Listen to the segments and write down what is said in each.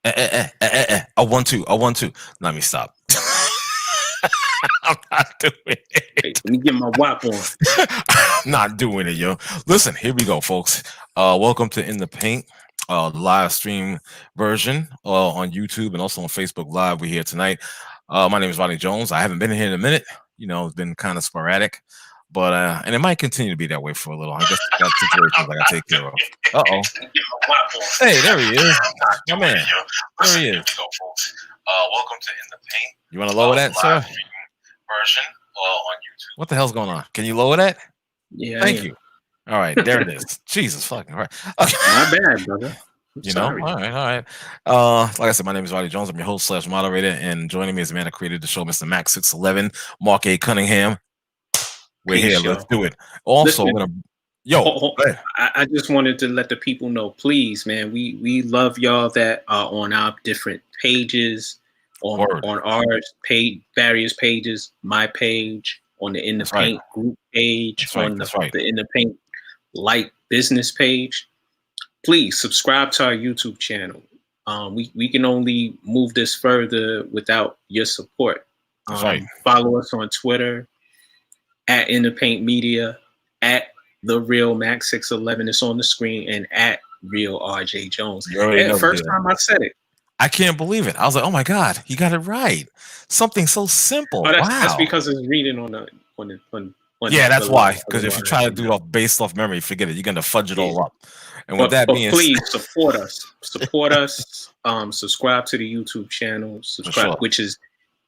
I want to. Let me stop. I'm not doing it. Hey, let me get my WAP on. I'm not doing it, yo. Listen, here we go, folks. Welcome to In the Paint, the live stream version on YouTube and also on Facebook Live. We're here tonight. My name is Ronnie Jones. I haven't been here in a minute. It's been kind of sporadic, but and it might continue to be that way for a little. I guess I got situations I got to take care of. Uh-oh. Hey, there he is. My man. There he is. Welcome to In the Paint. You want to lower that, sir? Version on YouTube. What the hell's going on? Can you lower that? Yeah. Thank you. All right, there it is. Jesus fucking right. Okay. My bad, brother. All right. Like I said, my name is Ronnie Jones. I'm your host / moderator, and joining me is the man that created the show, Mr. Max 611, Mark A. Cunningham. We're here. Let's do it. Also, I just wanted to let the people know, please, man. We love y'all that are on our different pages. On ours page, various pages, my page, on the In the Paint group page, on the In the Paint Light business page. Please subscribe to our YouTube channel. We can only move this further without your support. Follow us on Twitter at In the Paint Media, at The Real Max 611. It's on the screen, and at Real RJ Jones. First time I said it. I can't believe it. I was like, oh my God, he got it right. Something so simple. That's because it's reading on the yeah, that's why. Because if you try to do it based off memory, forget it. You're gonna fudge it all up. And with that being please support us. Support us. Subscribe to the YouTube channel. Which is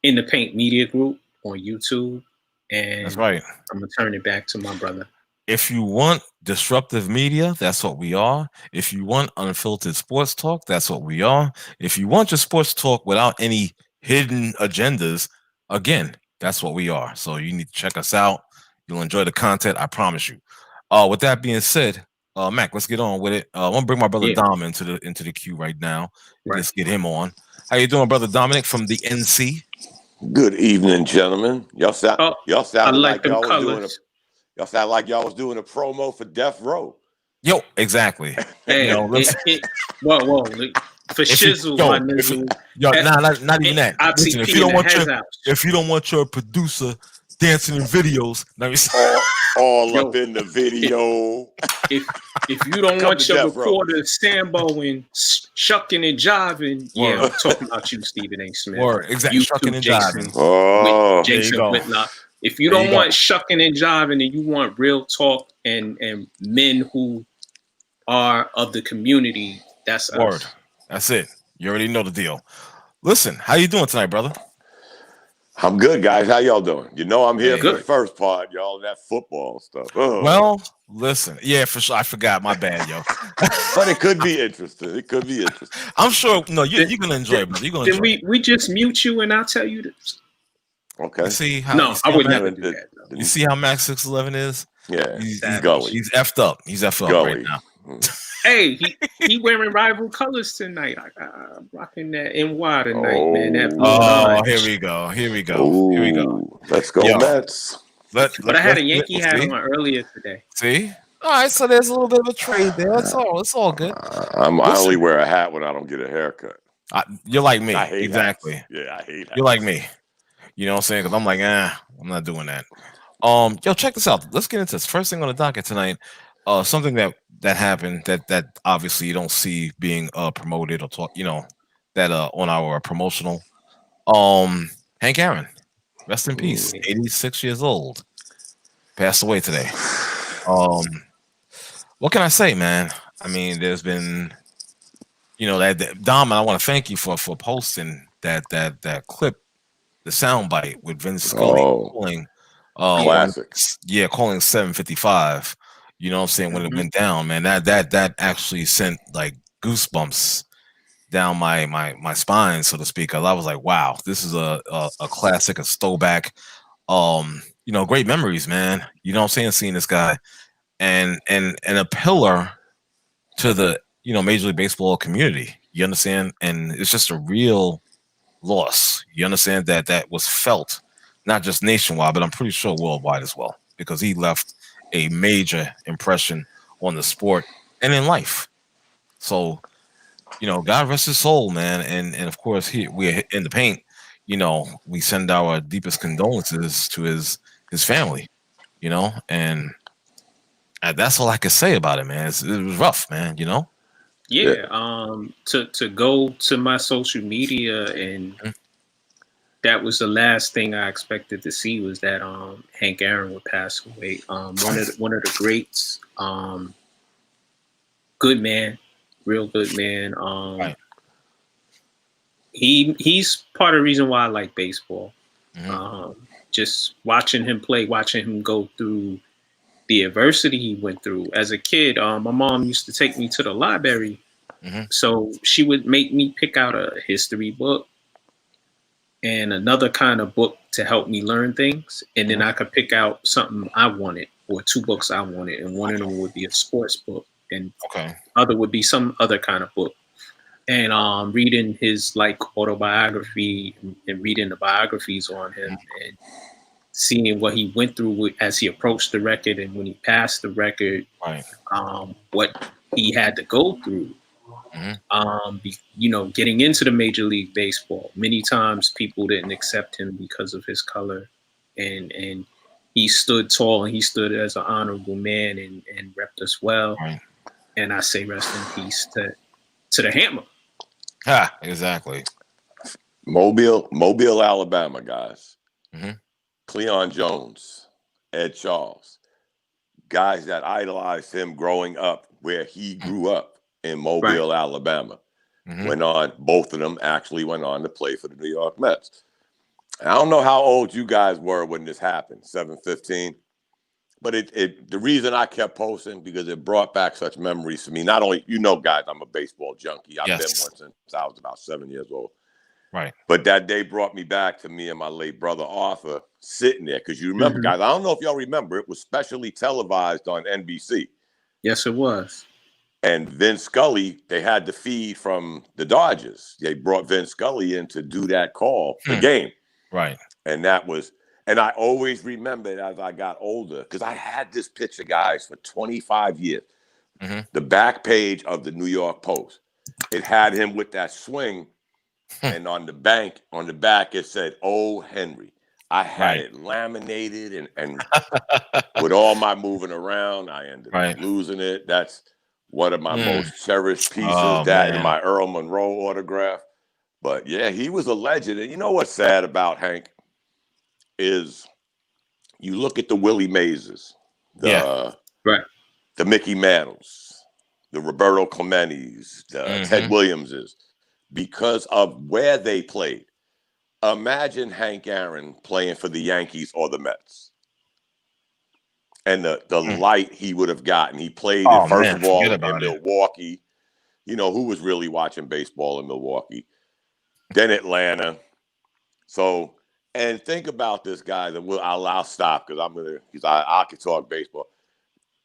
In the Paint Media Group on YouTube. And that's right. I'm gonna turn it back to my brother. If you want disruptive media, that's what we are. If you want unfiltered sports talk, that's what we are. If you want your sports talk without any hidden agendas, again, that's what we are. So you need to check us out. You'll enjoy the content, I promise you. With that being said, Mac, let's get on with it. I want to bring my brother Dom into the queue right now. Let's get him on. How you doing, brother Dominic from the NC? Good evening, gentlemen. Y'all sound like y'all was doing Y'all sound like y'all was doing a promo for Death Row. Yo, exactly. Hey, whoa. For shizzle, my nigga. Not even that. Listen, if you don't want your producer dancing in videos, all up in the video. If you don't want your recorder Sambo and shucking and jiving, I'm talking about you, Stephen A. Smith. Exactly, shucking and jiving. Oh, Jason Whitlock. If you don't want shucking and jiving and you want real talk and men who are of the community, that's us. That's it. You already know the deal. Listen, how you doing tonight, brother? I'm good, guys. How y'all doing? I'm here for the first part, y'all, that football stuff. Oh. Well, listen. Yeah, for sure. I forgot. My bad, yo. But it could be interesting. I'm sure. No, you're going to enjoy it, brother. You're going to enjoy it. We just mute you and I'll tell you this. Okay. I would never do that. Though. You see how Max 611 is? Yeah, he's gully. He's effed up. He's effed up right now. Hey, he wearing rival colors tonight. I'm rocking that NY tonight, man. Here we go. Let's go, Mets. But I had a Yankee hat on earlier today. See? All right, so there's a little bit of a trade there. It's all good. I only wear a hat when I don't get a haircut. You're like me. I hate exactly. Hats. Yeah, I hate hats. You're like me. You know what I'm saying? Because I'm like, I'm not doing that. Yo, check this out. Let's get into this. First thing on the docket tonight. Something that happened that obviously you don't see being promoted or talk, that on our promotional. Hank Aaron, rest in peace. 86 years old, passed away today. What can I say, man? I mean, there's been, that Dom. I want to thank you for posting that clip, the soundbite with Vince Scully calling classics. Calling 7:55. You know what I'm saying? When it went down, man, that actually sent like goosebumps down my spine, so to speak. I was like, wow, this is a classic, a throwback. Great memories, man. You know what I'm saying? Seeing this guy and a pillar to the Major League Baseball community. You understand? And it's just a real loss. You understand that was felt not just nationwide, but I'm pretty sure worldwide as well, because he left a major impression on the sport and in life. So God rest his soul, man. And of course, we're in the paint. We send our deepest condolences to his family. And that's all I can say about it, man. It was rough, man. Yeah. To go to my social media, and that was the last thing I expected to see, was that Hank Aaron would pass away. One of the greats. Good man, real good man. Right. He's part of the reason why I like baseball. Mm-hmm. Just watching him play, watching him go through the adversity he went through as a kid. My mom used to take me to the library, so she would make me pick out a history book and another kind of book to help me learn things, and then I could pick out something I wanted, or two books I wanted, and one of them would be a sports book, and other would be some other kind of book. And reading his autobiography and reading the biographies on him and seeing what he went through as he approached the record and when he passed the record, what he had to go through. Getting into the Major League Baseball. Many times people didn't accept him because of his color, and he stood tall and he stood as an honorable man and repped us well. And I say rest in peace to the Hammer. Exactly. Mobile, Alabama, guys. Cleon Jones, Ed Charles, guys that idolized him growing up where he grew up in Mobile, Alabama. Both of them actually went on to play for the New York Mets. I don't know how old you guys were when this happened, 7-15. But the reason I kept posting, because it brought back such memories for me. Not only, guys, I'm a baseball junkie. I've been one since I was about 7 years old. Right. But that day brought me back to me and my late brother Arthur sitting there. Because you remember, guys, I don't know if y'all remember, it was specially televised on NBC. Yes, it was. And Vince Scully, they had the feed from the Dodgers. They brought Vince Scully in to do that call, the game. Right. And I always remembered as I got older, because I had this picture, guys, for 25 years. The back page of the New York Post. It had him with that swing. And on the back, it said, "Oh, Henry." I had it laminated and with all my moving around, I ended up losing it. That's one of my most cherished pieces, and my Earl Monroe autograph. But yeah, he was a legend. And you know what's sad about Hank is you look at the Willie Mazes, the Mickey Mantles, the Roberto Clementis, the Ted Williamses, because of where they played. Imagine Hank Aaron playing for the Yankees or the Mets. And the light he would have gotten. He played, first of all, in Milwaukee. Who was really watching baseball in Milwaukee? Then Atlanta. So, and think about this, guys, and I'll stop because I could talk baseball.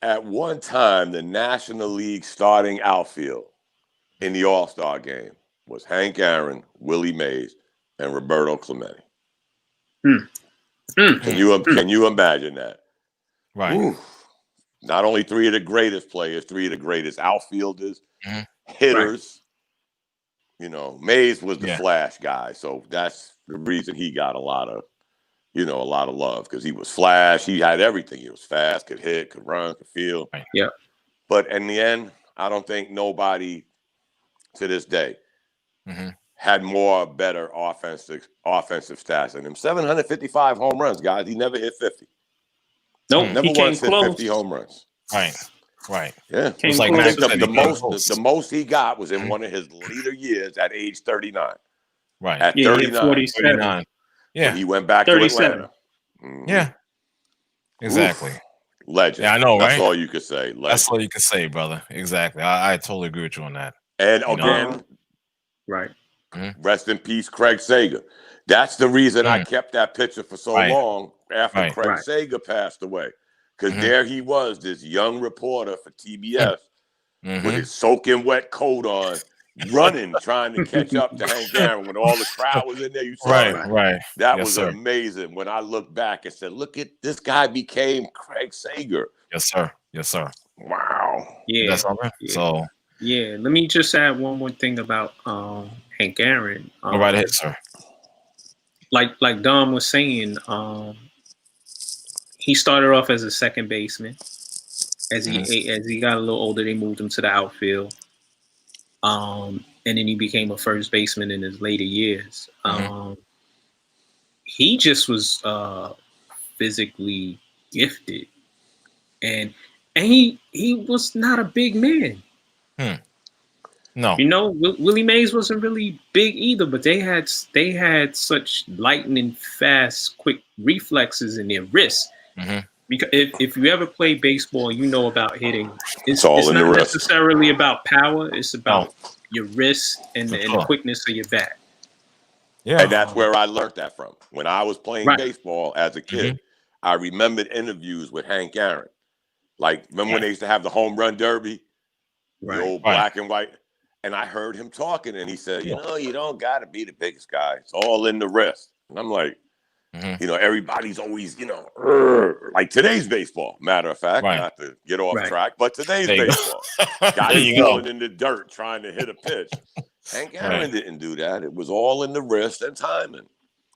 At one time, the National League starting outfield in the All-Star game was Hank Aaron, Willie Mays, and Roberto Clemente. Can you imagine that? Right. Ooh. Not only three of the greatest players, three of the greatest outfielders, hitters. Mays was the flash guy, so that's the reason he got a lot of love, because he was flash. He had everything. He was fast, could hit, could run, could field. Yeah. But in the end, I don't think nobody to this day had better offensive stats than him. 755 home runs, guys. He never hit 50. Nope, never once hit 50 home runs. Right. Yeah. It's like the most he got was in one of his later years at age 39. Right. At 39. Yeah. When he went back to Atlanta. Yeah. Exactly. Oof. Legend. Yeah, I know, right? That's all you could say. Legend. That's all you can say, brother. Exactly. I totally agree with you on that. And again, rest in peace, Craig Sager. That's the reason I kept that picture for so long after Craig Sager passed away. Because there he was, this young reporter for TBS with his soaking wet coat on, running, trying to catch up to Hank Aaron when all the crowd was in there. You saw it. Right. That was amazing. When I looked back and said, look at this guy became Craig Sager. Yes, sir. Wow. Yeah. That's all right. So Yeah, let me just add one more thing about Hank Aaron. Go right ahead, sir. Like Dom was saying, he started off as a second baseman. As he got a little older, they moved him to the outfield. And then he became a first baseman in his later years. He just was physically gifted, and he was not a big man. No, you know, Willie Mays wasn't really big either, but they had such lightning fast, quick reflexes in their wrists. Because if you ever play baseball, you know about hitting. It's not necessarily about power. It's about your wrist and the quickness of your bat. Yeah, and that's where I learned that from. When I was playing baseball as a kid, I remembered interviews with Hank Aaron. Like, remember when they used to have the home run derby, the old black and white? And I heard him talking, and he said, you know, you don't got to be the biggest guy. It's all in the wrist. And I'm like, you know, everybody's always, you know, like today's baseball, matter of fact, not to get off track, but today's baseball. Guys going in the dirt trying to hit a pitch. Hank Aaron didn't do that. It was all in the wrist and timing.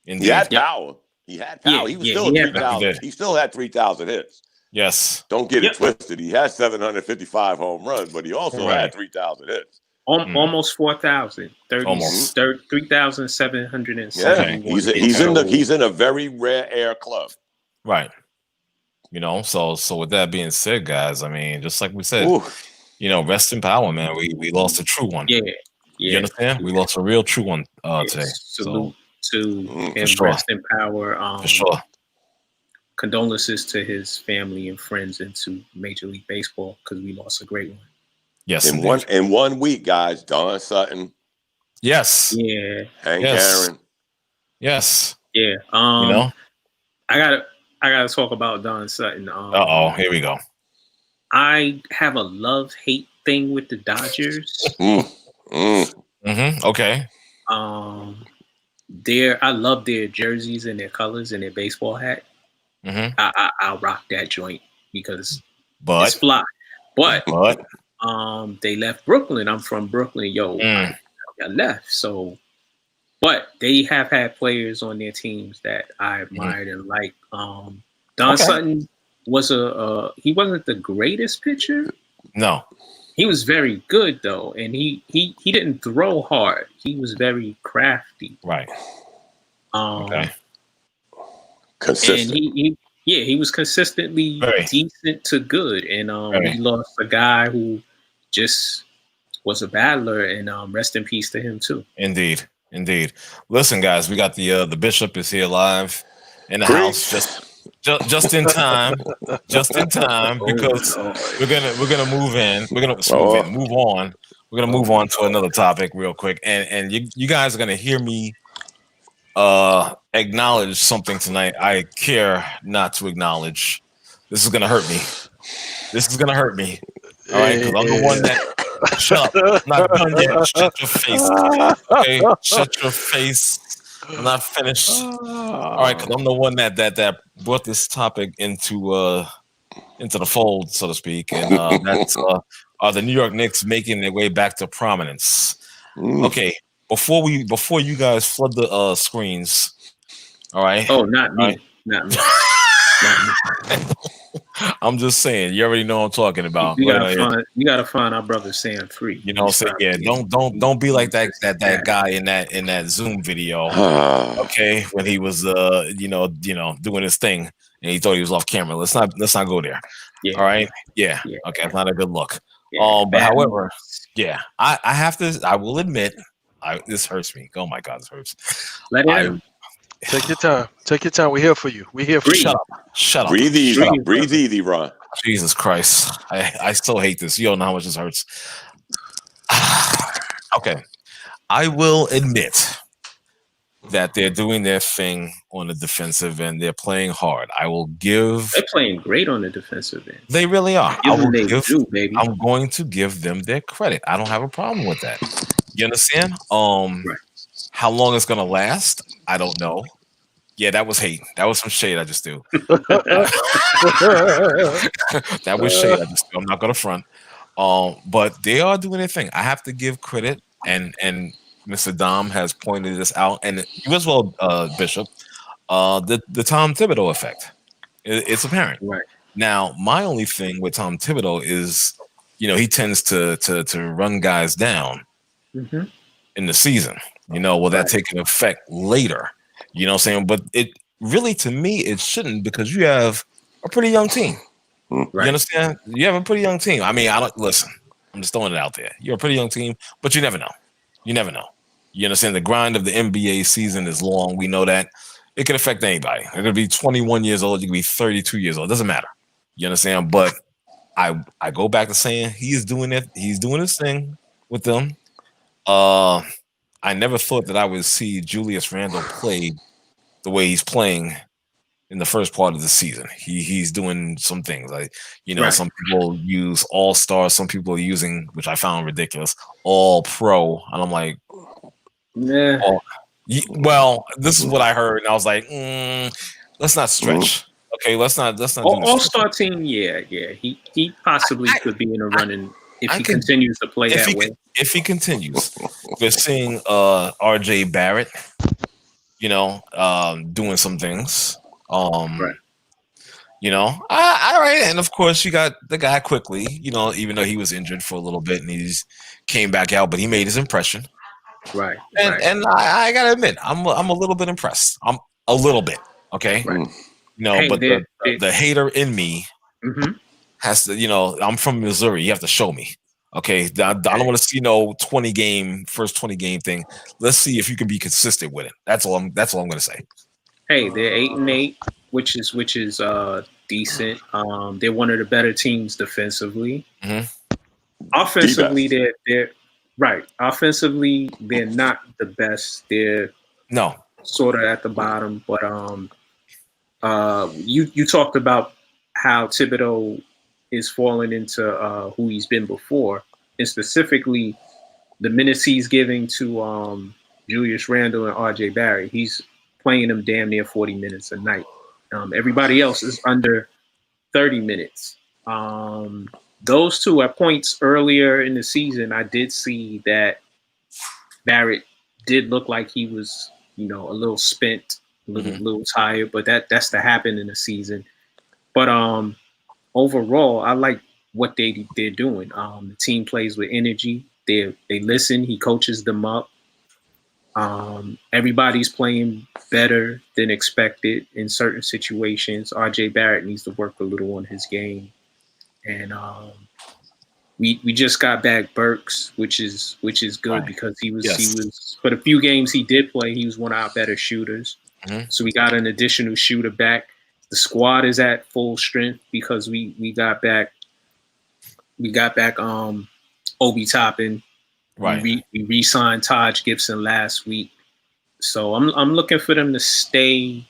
Indeed. He had power. He had power. He was still 3,000. He still had 3,000 hits. Yes. Don't get it twisted. He had 755 home runs, but he also had 3,000 hits. Almost 4,000. 3,770. Yeah, he's in a very rare air club. Right. You know, so with that being said, guys, I mean, just like we said, you know, rest in power, man. We lost a true one. Yeah. You understand? We lost a real true one today. Salute to him, rest in power. For sure. Condolences to his family and friends and to Major League Baseball, because we lost a great one. Yes. In one week, guys, Don Sutton. Yes. Yeah. Hank Aaron. Yes. Yeah. You know, I gotta talk about Don Sutton. Here we go. I have a love-hate thing with the Dodgers. Okay. I love their jerseys and their colors and their baseball hat. I'll rock that joint because it's fly. But they left Brooklyn. I'm from Brooklyn. I left. So, but they have had players on their teams that I admired and like. Don Sutton was he wasn't the greatest pitcher. No. He was very good though, and he didn't throw hard. He was very crafty. Right. Consistent. And he was consistently decent to good. And we lost a guy who just was a battler, and rest in peace to him too. Indeed. Listen, guys, we got the Bishop is here live in the house. Just in time, because we're gonna move in. We're gonna move on. We're gonna move on to another topic real quick, and you guys are gonna hear me acknowledge something tonight I care not to acknowledge. This is gonna hurt me. All right, because I'm the one that. Shut up! Not done yet. Shut your face. Okay, shut your face. I'm not finished. All right, because I'm the one that brought this topic into the fold, so to speak, and that's the New York Knicks making their way back to prominence. Okay, before you guys flood the screens, all right. Oh, not me. Right? Not me. I'm just saying, you already know what I'm talking about. You gotta find our brother Sam free. You know what I'm saying? Yeah, don't be like that guy in that Zoom video. Okay, when he was doing his thing and he thought he was off camera. Let's not go there. Yeah. All right. Yeah. Okay, it's not a good look. But however, I will admit, this hurts me. Oh my God, this hurts. Let him. Take your time. We're here for you. Shut up. Breathe easy, Ron. Jesus Christ. I still hate this. You don't know how much this hurts. Okay. I will admit that they're doing their thing on the defensive end. They're playing hard. They're playing great on the defensive end. They really are. I'm going to give them their credit. I don't have a problem with that. You understand? Right. How long it's gonna last? I don't know. Yeah, that was hate. That was some shade I just do. That was shade I just do. I'm not gonna front. But they are doing their thing. I have to give credit, and Mr. Dom has pointed this out, and you as well, Bishop. The Tom Thibodeau effect. It's apparent. Right. Now, my only thing with Tom Thibodeau is, he tends to run guys down in the season. Will that take an effect later? You know what I'm saying? But it really, to me, it shouldn't, because you have a pretty young team. Right. You understand? You have a pretty young team. I mean, listen. I'm just throwing it out there. You're a pretty young team, but you never know. You never know. You understand? The grind of the NBA season is long. We know that. It could affect anybody. It could be 21 years old. You could be 32 years old. It doesn't matter. You understand? But I go back to saying he's doing it. He's doing his thing with them. I never thought that I would see Julius Randle play the way he's playing in the first part of the season. He's doing some things like, some people use all-star, some people are using, which I found ridiculous, all-pro, and I'm like, yeah. Well, this is what I heard, and I was like, let's not stretch. Okay, let's not. All-star team, yeah. He possibly could be in a running if he continues to play that way. If he continues, we're seeing RJ Barrett, doing some things. All right, and of course you got the guy quickly. Even though he was injured for a little bit and he's came back out, but he made his impression. Right. And I gotta admit, I'm a little bit impressed. I'm a little bit, okay. Right. But the hater in me has to. I'm from Missouri. You have to show me. Okay, I don't want to see no first 20 game thing. Let's see if you can be consistent with it. That's all I'm going to say. Hey, they're 8-8, which is decent. They're one of the better teams defensively. Offensively, they're right. Offensively, they're not the best. They're sort of at the bottom. But you talked about how Thibodeau is falling into who he's been before, and specifically the minutes he's giving to Julius Randle and RJ Barrett. He's playing them damn near 40 minutes a night. Everybody else is under 30 minutes. Those two at points earlier in the season, I did see that Barrett did look like he was, a little spent, a little tired, but that's to happen in the season. But overall, I like what they're doing. The team plays with energy. They listen. He coaches them up. Everybody's playing better than expected in certain situations. RJ Barrett needs to work a little on his game, and we just got back Burks, which is good because he was for the few games he did play, he was one of our better shooters. So we got an additional shooter back. The squad is at full strength because we got back Obi Toppin. Right. We re-signed Taj Gibson last week. So I'm looking for them to stay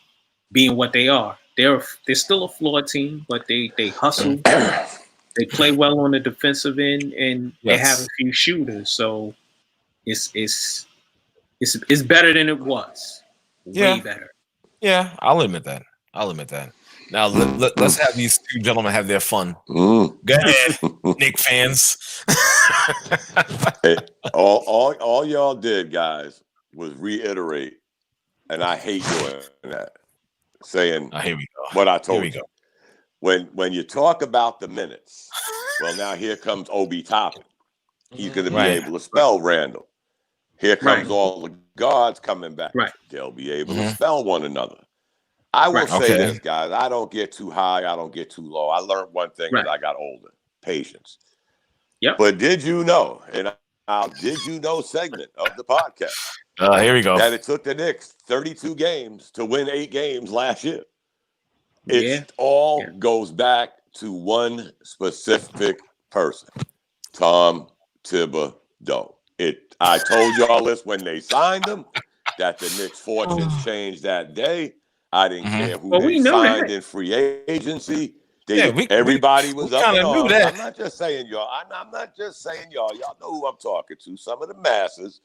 being what they are. They're still a flawed team, but they hustle. They play well on the defensive end, and they have a few shooters. So it's better than it was. Way better. Yeah, I'll admit that. Now let's have these two gentlemen have their fun. Go ahead, Knicks fans. Hey, all y'all did, guys, was reiterate, and I hate doing that. Saying here we go. What I told you. When you talk about the minutes, well, now here comes Obi Toppin. He's going to be able to spell Randall. Here comes all the guards coming back. Right. They'll be able to spell one another. I will say this, guys. I don't get too high. I don't get too low. I learned one thing as I got older: patience. Yep. But did you know? And our "Did you know" segment of the podcast. Here we go. That it took the Knicks 32 games to win 8 games last year. It all goes back to one specific person, Tom Thibodeau. I told y'all this when they signed him, that the Knicks' fortunes changed that day. I didn't care who they signed in free agency. Everybody was up and on. I'm not just saying y'all. I'm not just saying y'all. Y'all know who I'm talking to. Some of the masses.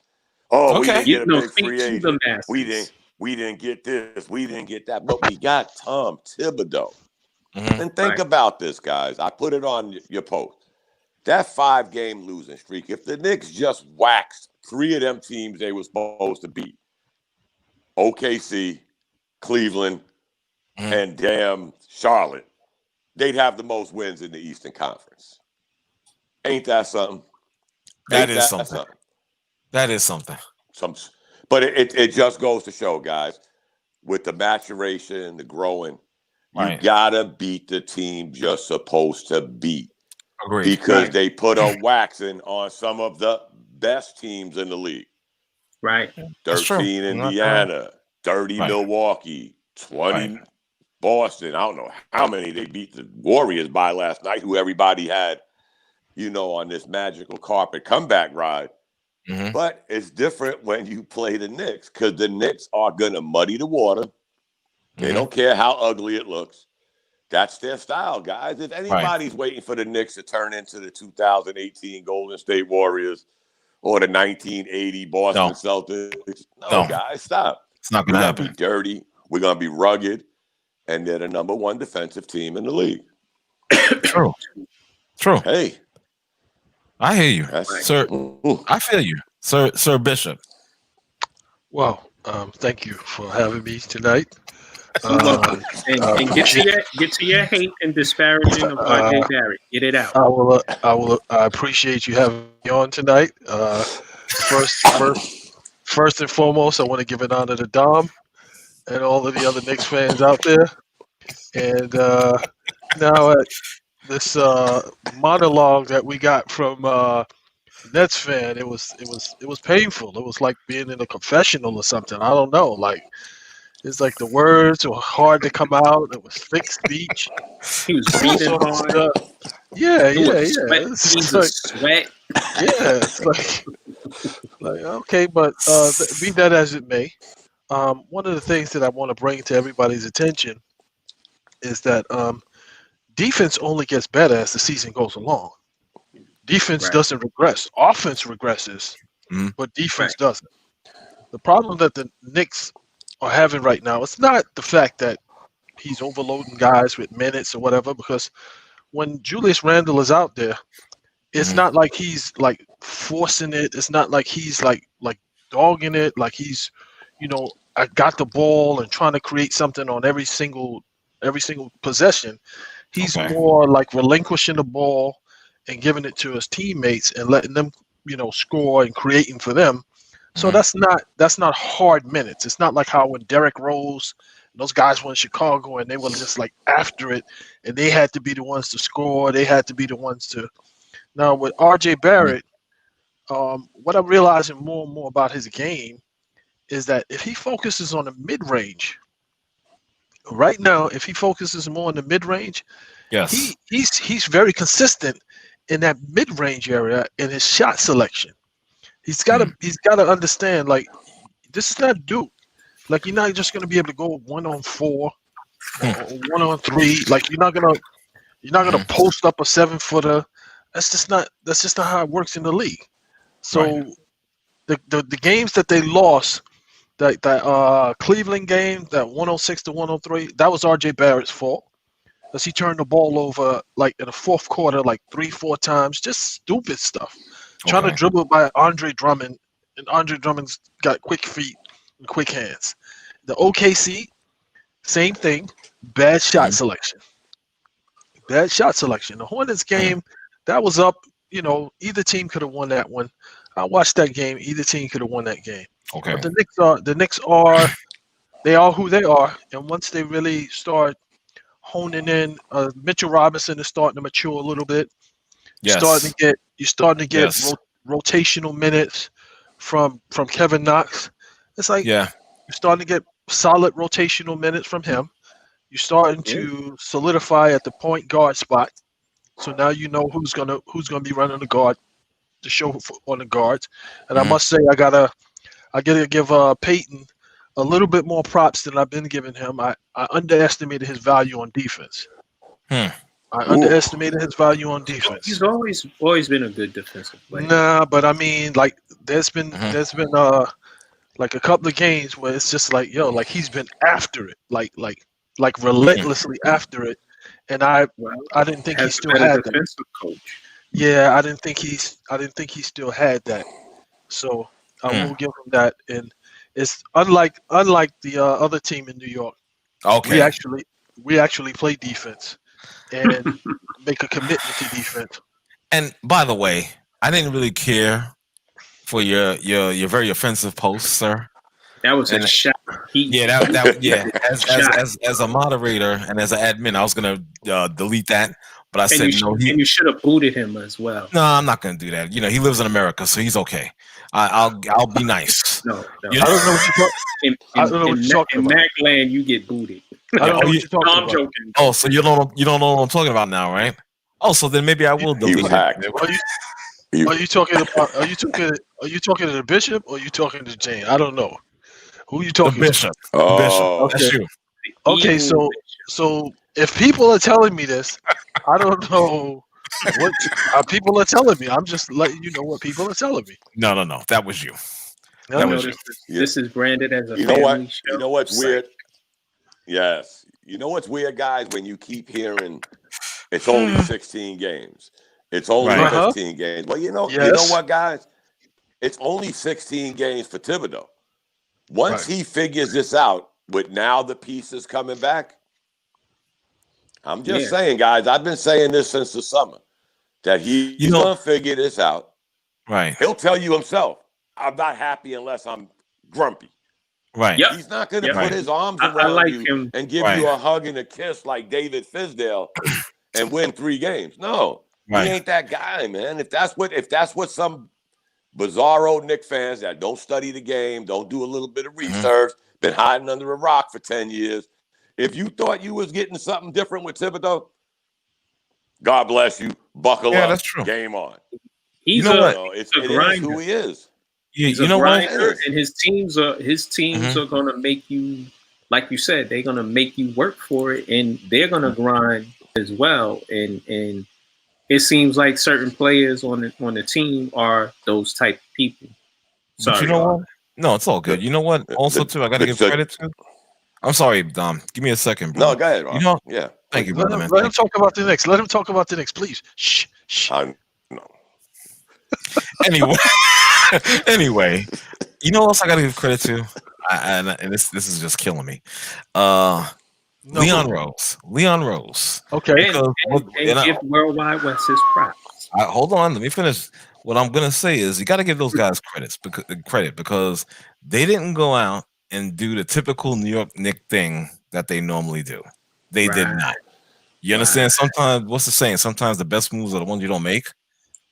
Oh, we didn't get a big free agent. We didn't get this. We didn't get that. But we got Tom Thibodeau. And think about this, guys. I put it on your post. that 5-game losing streak, if the Knicks just waxed 3 of them teams they were supposed to beat, OKC, Cleveland, and damn Charlotte, they'd have the most wins in the Eastern Conference. Ain't that something? That is something. But it just goes to show, guys, with the maturation, the growing, you gotta beat the team you're supposed to beat. Agreed. Because they put a waxing on some of the best teams in the league. Right. 13 Indiana, 30 Milwaukee, 20 Boston. I don't know how many they beat the Warriors by last night, who everybody had, on this magical carpet comeback ride. But it's different when you play the Knicks, because the Knicks are going to muddy the water. They don't care how ugly it looks. That's their style, guys. If anybody's waiting for the Knicks to turn into the 2018 Golden State Warriors or the 1980 Boston Celtics, guys, stop. It's not going to happen. We're going to be dirty. We're going to be rugged. And they're the number 1 defensive team in the league. True. Hey. I hear you, sir. I feel you, Sir Bishop. Well, thank you for having me tonight. And get to your hate and disparaging of RJ Barrett. Get it out. I appreciate you having me on tonight. First and foremost, I want to give an honor to Dom and all of the other Knicks fans out there. And now this monologue that we got from Nets fan, it was painful. It was like being in a confessional or something. I don't know. Like, it's like the words were hard to come out. It was thick speech. He was breathing hard. Yeah. Sweat. Yeah, it's like okay, but be that as it may, one of the things that I want to bring to everybody's attention is that defense only gets better as the season goes along. Defense doesn't regress. Offense regresses, but defense doesn't. The problem that the Knicks are having right now, it's not the fact that he's overloading guys with minutes or whatever, because when Julius Randle is out there, it's not like he's like forcing it. It's not like he's like dogging it, like he's, I got the ball and trying to create something on every single possession. He's more like relinquishing the ball and giving it to his teammates and letting them, score and creating for them. So that's not hard minutes. It's not like how when Derrick Rose, those guys were in Chicago and they were just like after it, and they had to be the ones to score. They had to be the ones to. Now with RJ Barrett, what I'm realizing more and more about his game is that if he focuses on the mid-range, right now, if he focuses more on the mid-range, he's very consistent in that mid-range area in his shot selection. He's got to understand, like, this is not Duke. Like, you're not just going to be able to go 1-on-4 or 1-on-3. Like, you're not gonna post up a 7-footer. That's just not how it works in the league. So the games that they lost, that Cleveland game, that 106-103, that was RJ Barrett's fault, because he turned the ball over like in the fourth quarter like 3-4 times, just stupid stuff. Trying to dribble by Andre Drummond, and Andre Drummond's got quick feet and quick hands. The OKC, same thing, bad shot selection. Bad shot selection. The Hornets game, that was up, either team could have won that one. I watched that game, either team could have won that game. Okay. But the Knicks they are who they are, and once they really start honing in, Mitchell Robinson is starting to mature a little bit. Yes. You're starting to get rotational minutes from Kevin Knox. It's like you're starting to get solid rotational minutes from him. You're starting to solidify at the point guard spot. So now you know who's gonna be running the guard, the show on the guards. And I must say I gotta give Peyton a little bit more props than I've been giving him. I underestimated his value on defense. I underestimated his value on defense. He's always been a good defensive player. Nah, but I mean, like there's been like a couple of games where it's just like, like he's been after it, like relentlessly after it, and I didn't think he still had that. Defensive coach. Yeah, I didn't think he still had that. So I will give him that. And it's unlike the other team in New York. Okay. We actually play defense and make a commitment to defense. And by the way, I didn't really care for your very offensive post, sir. That was a shot. As a moderator and as an admin, I was gonna delete that, but I said no. And you should have booted him as well. No, I'm not gonna do that. You know, he lives in America, so he's okay. I'll be nice. No. I don't know what you're talking. I don't know what you're talking about. In Macland, you get booted. I don't know what you're talking about. I'm joking. Oh, so you don't know what I'm talking about now, right? Oh, so then maybe I will delete He was hacked. Are you talking about? Are you talking to the bishop or are you talking to Jane? I don't know. Who are you talking the bishop. to? Oh, bishop. That's you. Okay, so if people are telling me this, I don't know what people are telling me. I'm just letting you know what people are telling me. No. That was you. That was you. This is branded as a You know what? family show. You know what's weird? Yes. You know what's weird, guys? When you keep hearing it's only 16 games. It's only 15 games. Well, you know what, guys? It's only 16 games for Thibodeau. Once he figures this out, with now the pieces coming back, I'm just saying, guys, I've been saying this since the summer, that he's going to figure this out. Right. He'll tell you himself, I'm not happy unless I'm grumpy. Right. Yep. He's not going to put his arms around you and give you a hug and a kiss like David Fisdale and win 3 games. No, he ain't that guy, man. If that's what some bizarro Knicks fans that don't study the game, don't do a little bit of research, been hiding under a rock for 10 years. If you thought you was getting something different with Thibodeau, God bless you. Buckle up. That's true. Game on. He's it is who he is. He's a grinder, and his teams are going to make you, like you said, they're going to make you work for it, and they're going to grind as well. And it seems like certain players on the team are those type of people. Sorry, but you know what? No, it's all good. You know what? Also, too, I got to give credit to. I'm sorry, Dom. Give me a second, bro. No, go ahead, Ron. You know, yeah. Thank you, brother, man. Let him talk about the Knicks. Let him talk about the Knicks, please. Shh. No. Anyway, you know what else I got to give credit to? And this is just killing me. Leon Rose. Okay. And give Worldwide West his props. Hold on. Let me finish. What I'm going to say is you got to give those guys credit because they didn't go out and do the typical New York Knicks thing that they normally do. They did not. You understand? Sometimes, what's the saying? Sometimes the best moves are the ones you don't make.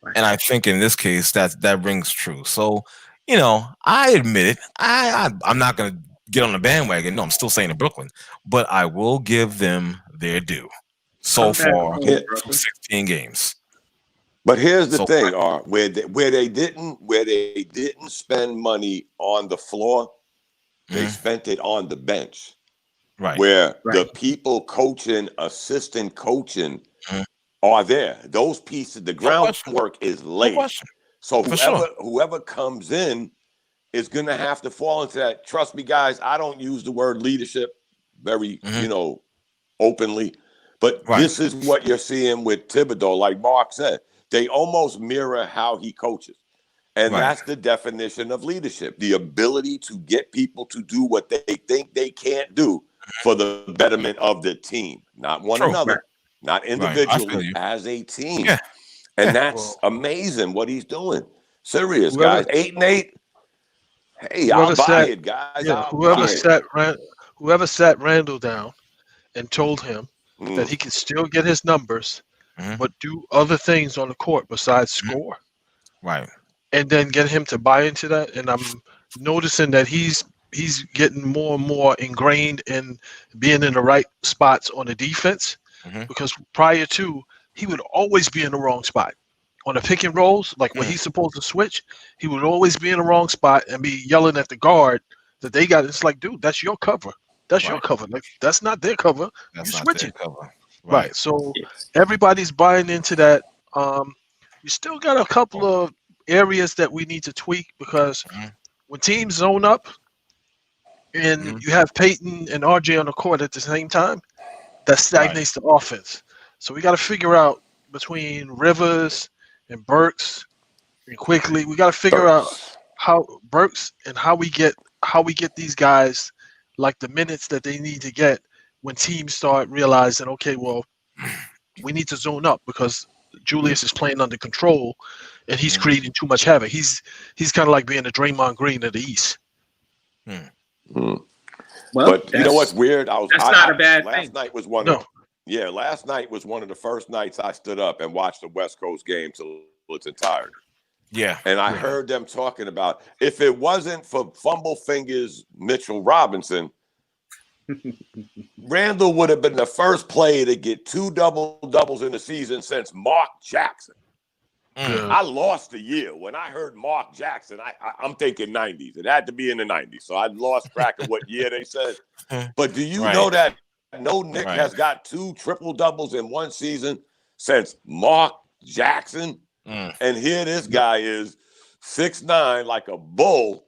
Right. And I think in this case, that rings true. So, you know, I admit it. I'm not going to get on the bandwagon. No, I'm still saying in Brooklyn. But I will give them their due so far through 16 games. But here's the thing, where they didn't spend money on the floor, they spent it on the bench. Right. Where the people coaching, assistant coaching are there. Those pieces, the groundwork is laid. So whoever comes in is going to have to fall into that. Trust me, guys, I don't use the word leadership very, openly. But this is what you're seeing with Thibodeau, like Mark said. They almost mirror how he coaches. And that's the definition of leadership, the ability to get people to do what they think they can't do for the betterment of the team, not one another, not individually, as a team. Yeah. And that's amazing what he's doing. Serious, guys. 8-8. Hey, I'll buy it, guys. Yeah, whoever sat Randall down and told him that he can still get his numbers, but do other things on the court besides score. Right. And then get him to buy into that. And I'm noticing that he's getting more and more ingrained in being in the right spots on the defense. Because prior to, he would always be in the wrong spot. On the pick and rolls, like when he's supposed to switch, he would always be in the wrong spot and be yelling at the guard that they got. It's like, dude, that's your cover. That's your cover. Like, that's not their cover. You switch it. Right. So everybody's buying into that. We still got a couple of areas that we need to tweak because when teams zone up and you have Peyton and RJ on the court at the same time, that stagnates the offense. So we got to figure out between Rivers and Burks and Quickly. We got to figure out how Burks and how we get these guys like the minutes that they need to get when teams start realizing, okay, well, we need to zone up because Julius is playing under control and he's creating too much havoc. He's kind of like being the Draymond Green of the East. Well, but you know what's weird? That's not a bad thing. Last night was one of the first nights I stood up and watched the West Coast game till its entirety. Yeah. And I heard them talking about if it wasn't for Fumble Fingers Mitchell Robinson, Randall would have been the first player to get 2 double-doubles in the season since Mark Jackson. I lost a year. When I heard Mark Jackson, I'm thinking 90s. It had to be in the 90s. So I lost track of what year they said. But do you know that no Knick has got 2 triple-doubles in one season since Mark Jackson? And here this guy is 6'9", like a bull,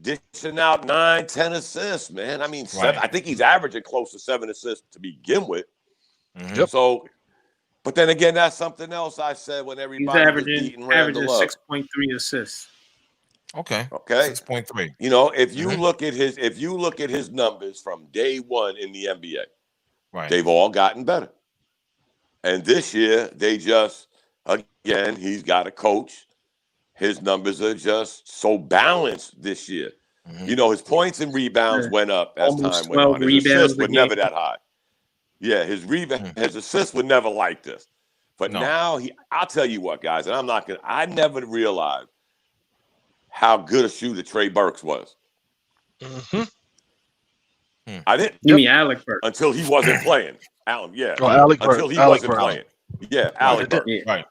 dishing out 9, 10 assists, man. I mean, I think he's averaging close to 7 assists to begin with. So, but then again, that's something else I said when everybody was beating Randall up. 6.3 assists. Okay. 6.3. You know, if you look at his numbers from day one in the NBA, they've all gotten better. And this year, they just again, he's got a coach. His numbers are just so balanced this year. You know, his points and rebounds went up as time went on. His assists were never that high. Yeah, his assists were never like this. But now I'll tell you what, guys, and I never realized how good a shooter Trey Burks was. I didn't. You mean Alec Burks? Until he wasn't playing. Alec Burks. Until he wasn't playing. Yeah, Alec Burks. Right.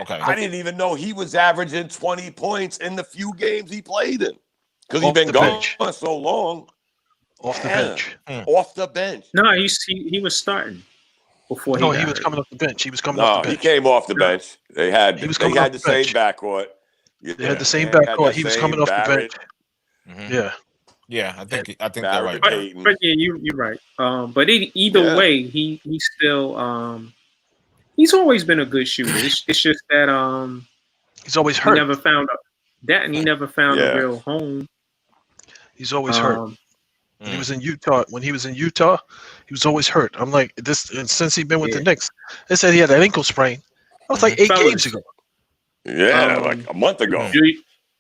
Okay. I didn't even know he was averaging 20 points in the few games he played in. Because he's been gone so long. Off the bench. Off the bench. No, he was starting before he was coming off the bench. He was coming off the bench. He came off the bench. They had the same backcourt. They had the same backcourt. He was coming off the bench. Yeah, I think they're right. But yeah, you're right. But either way, he's still he's always been a good shooter. It's just that he's always hurt. He never found he never found a real home. He's always hurt. When he was in Utah, he was always hurt. I'm like this, and since he's been with the Knicks, they said he had an ankle sprain. That was like 8 games ago. Yeah, like a month ago.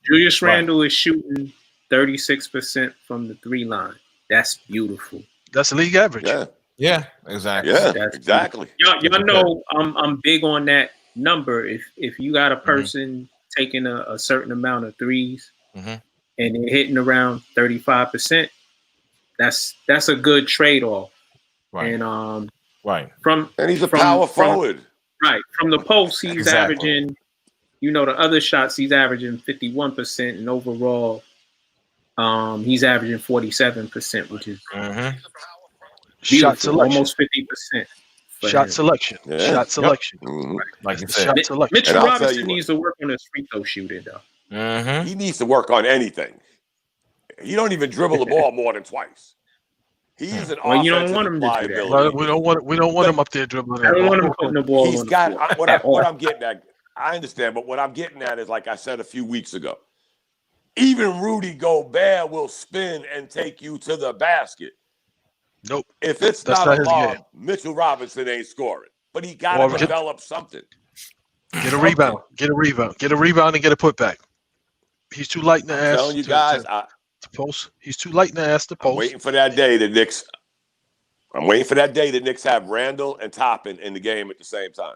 Julius Randle is shooting 36% from the 3 line. That's beautiful. That's the league average. Yeah, exactly. Yeah, exactly. Y'all know I'm big on that number. If you got a person taking a certain amount of threes and they're hitting around 35%, that's a good trade-off. Right. And and he's a power forward. Right. From the post, he's averaging, the other shots he's averaging 51%, and overall he's averaging 47%, which is shot selection. Almost 50%. Shot selection. Yeah. Shot selection. Like you said. Shot selection. Mitchell Robinson needs to work on his free throw shooting, though. He needs to work on anything. He don't even dribble the ball more than twice. He's an offensive you don't want him to do that. We don't want him up there dribbling. I don't want him putting the ball. He's got what I'm getting at. I understand, but what I'm getting at is, like I said a few weeks ago, even Rudy Gobert will spin and take you to the basket. Nope. If it's not a lob, Mitchell Robinson ain't scoring. But he got to develop something. Get a rebound. Get a rebound and get a putback. He's too light in the ass. I'm telling you guys, to post. He's too light in the ass to post. I'm waiting for that day the Knicks have Randall and Toppin in the game at the same time.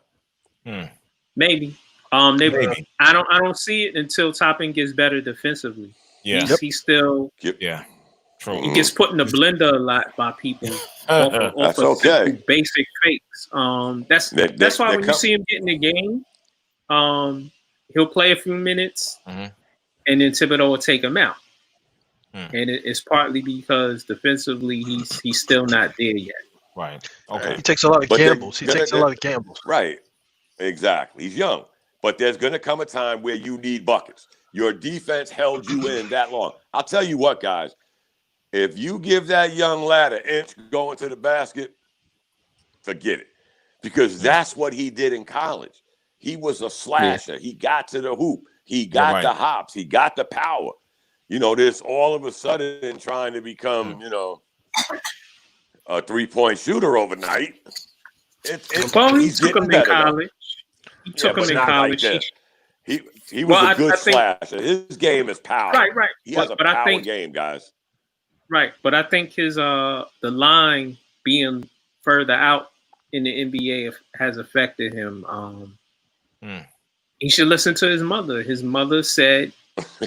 Maybe. Maybe. I don't see it until Toppin gets better defensively. Yeah. He's still True. He gets put in the blender a lot by people off of basic fakes. That's why when you see him get in the game, he'll play a few minutes and then Thibodeau will take him out. And it's partly because defensively he's still not there yet. Right. Okay. He takes a lot of gambles. Right. Exactly. He's young. But there's going to come a time where you need buckets. Your defense held you in that long. I'll tell you what, guys. If you give that young lad an inch going to the basket, forget it. Because that's what he did in college. He was a slasher. He got to the hoop. He got the hops. He got the power. This all of a sudden trying to become, a 3-point shooter overnight. He took him in college. He took him in college. He was a good slasher. His game is power. Right. He has a power game, guys. Right, but I think his the line being further out in the NBA has affected him. He should listen to his mother. His mother said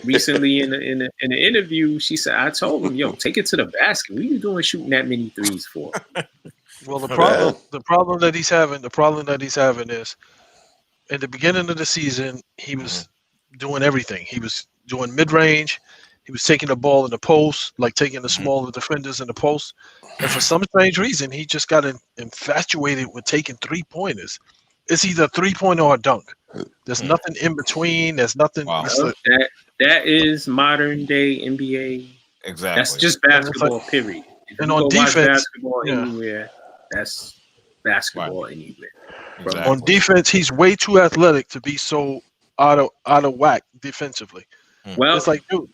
recently in an interview, she said, "I told him, yo, take it to the basket. What are you doing shooting that many threes for?" Well, the problem that he's having is in the beginning of the season, he was doing everything. He was doing mid-range. He was taking the ball in the post, like taking the smaller defenders in the post. And for some strange reason, he just got infatuated with taking three-pointers. It's either 3-pointer or a dunk. There's nothing in between. There's nothing. Wow. That is modern-day NBA. Exactly. That's just basketball, period. If and you on go defense, watch basketball anywhere, that's basketball anywhere. Exactly. On defense, he's way too athletic to be so out of whack defensively. Well, it's like, dude,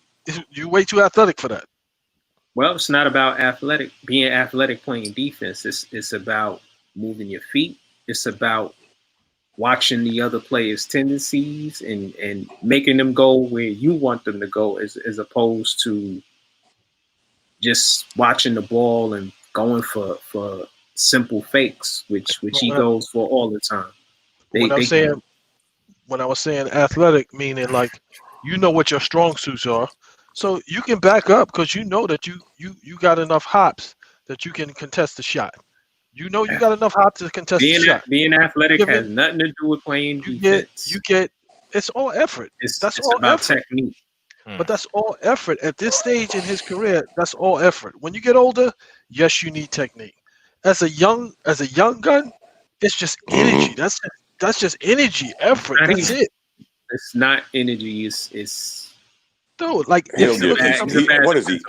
you're way too athletic for that. Well, it's not about being athletic playing defense. It's about moving your feet. It's about watching the other players' tendencies and making them go where you want them to go, as opposed to just watching the ball and going for simple fakes, which he goes for all the time. When I was saying athletic, meaning like what your strong suits are, so you can back up because you know that you got enough hops that you can contest the shot. You got enough hops to contest the shot. Being athletic has nothing to do with playing defense. It's all effort. That's all about effort. Technique. But that's all effort at this stage in his career. That's all effort. When you get older, yes, you need technique. As a young gun, it's just energy. That's just energy, effort. That's it. It's not energy. It's dude. Like what is he?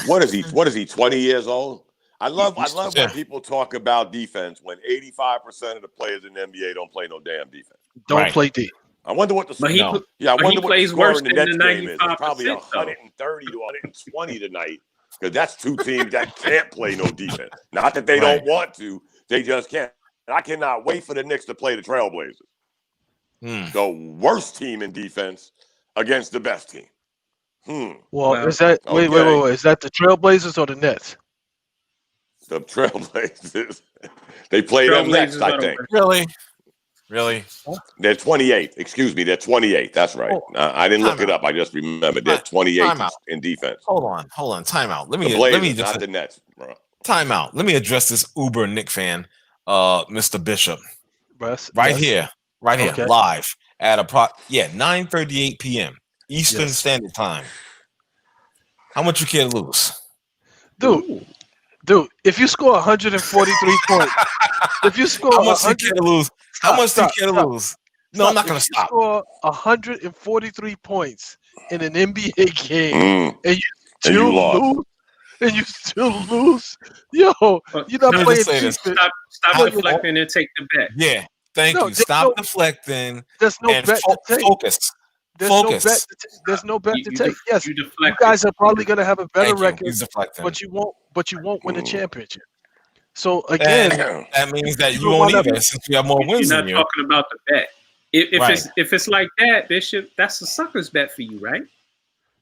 What is he? 20 years old? I love when people talk about defense when 85% of the players in the NBA don't play no damn defense. Don't play D. I wonder what the score in the Nets game is. It's probably 130 to 120 tonight because that's two teams that can't play no defense. Not that they don't want to, they just can't. And I cannot wait for the Knicks to play the Trailblazers. The worst team in defense against the best team. Well, is that wait? Is that the Trailblazers or the Nets? The Trailblazers. They play them next, I think. Really? They're 28. Excuse me, they're 28. That's right. I didn't look it up. I just remembered. They're 28 in defense. Hold on. Time out. Let me not the Nets, bro. Time out. Let me address this Uber Knick fan, Mr. Bishop. Right here, live at 9:38 p.m. Eastern Standard Time. How much you care to lose? Dude, if you score 143 points, how much do you care to lose? How much do you care to lose? No, I'm not going to stop. You score 143 points in an NBA game, and you still lose. Yo, you're not playing defense. Stop deflecting and take the bet. Yeah, thank you. Stop deflecting. There's no bet to take. Focus. There's no bet to take. Yes, you guys are probably going to have a better record, but you won't win a championship. So again, that means that you won't either, since you have more wins than you. You're not talking about the bet. If it's like that, Bishop, that's a sucker's bet for you, right?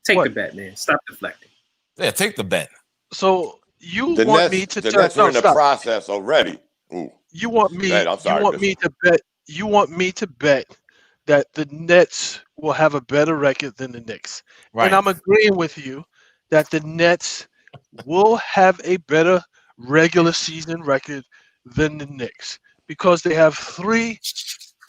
Take the bet, man. Stop deflecting. Yeah, take the bet. So you want me to the Nets are in the process already. Ooh. You want me to bet that the Nets will have a better record than the Knicks. Right. And I'm agreeing with you that the Nets will have a better regular season record than the Knicks because they have 3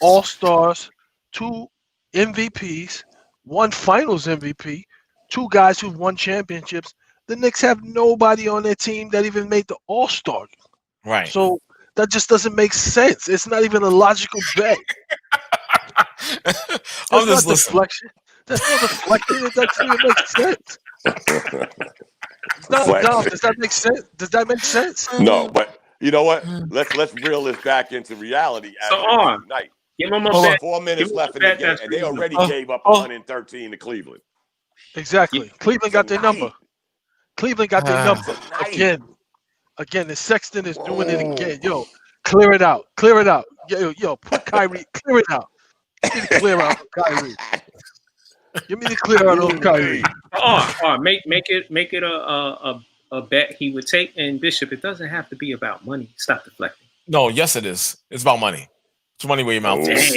All-Stars, 2 MVPs, 1 Finals MVP, 2 guys who've won championships. The Knicks have nobody on their team that even made the All-Star. Right. So that just doesn't make sense. It's not even a logical bet. I'm just listening. That's not deflection. It doesn't even make sense. Does that make sense? Does that make sense? No, but you know what? Let's reel this back into reality. So on night. Give him a bet. 4 minutes left in the game, and they already gave up 113 to Cleveland. Exactly. Cleveland got their number. Cleveland got their number again. The Sexton is doing it again. Yo, clear it out. Yo, put Kyrie. Clear it out. Give me the clear out of Kyrie. Give me the clear out of Kyrie. Make it a bet he would take. And Bishop, it doesn't have to be about money. Stop deflecting. No, yes, it is. It's about money. It's money where your mouth is.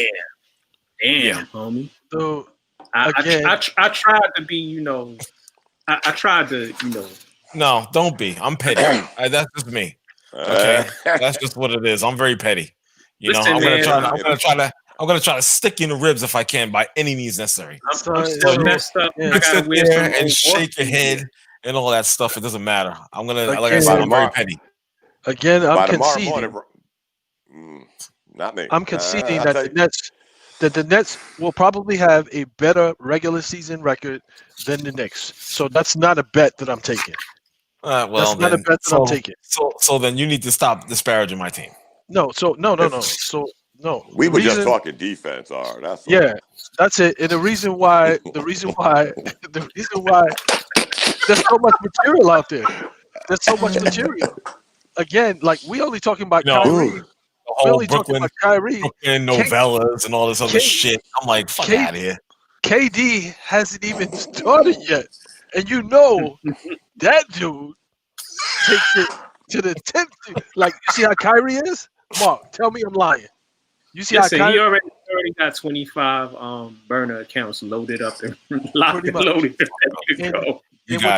Damn, homie. So I tried to be, I tried to, No, don't be. I'm petty. That's just me. Okay, that's just what it is. I'm very petty. Listen, I'm gonna try to stick you in the ribs if I can by any means necessary. I'm still messed up. Yeah. I gotta wear some and shake your head and all that stuff. It doesn't matter. I'm gonna, like I said, I'm very petty. Again, I'm conceding. Not me. I'm conceding that the Nets will probably have a better regular season record than the Knicks. So that's not a bet that I'm taking. Well, that's not a bet that I'm taking. So then you need to stop disparaging my team. No. So no. We were just talking defense, that's it. And the reason why there's so much material out there. There's so much material. Again, like we only talking about Kyrie. The whole Brooklyn novellas and all this other shit. I'm like, fuck out of here. KD hasn't even started yet. And that dude takes it to the 10th. Like, you see how Kyrie is? Mark, tell me I'm lying. You see how Kyrie... he already got 25 burner accounts loaded up and locked and loaded. You what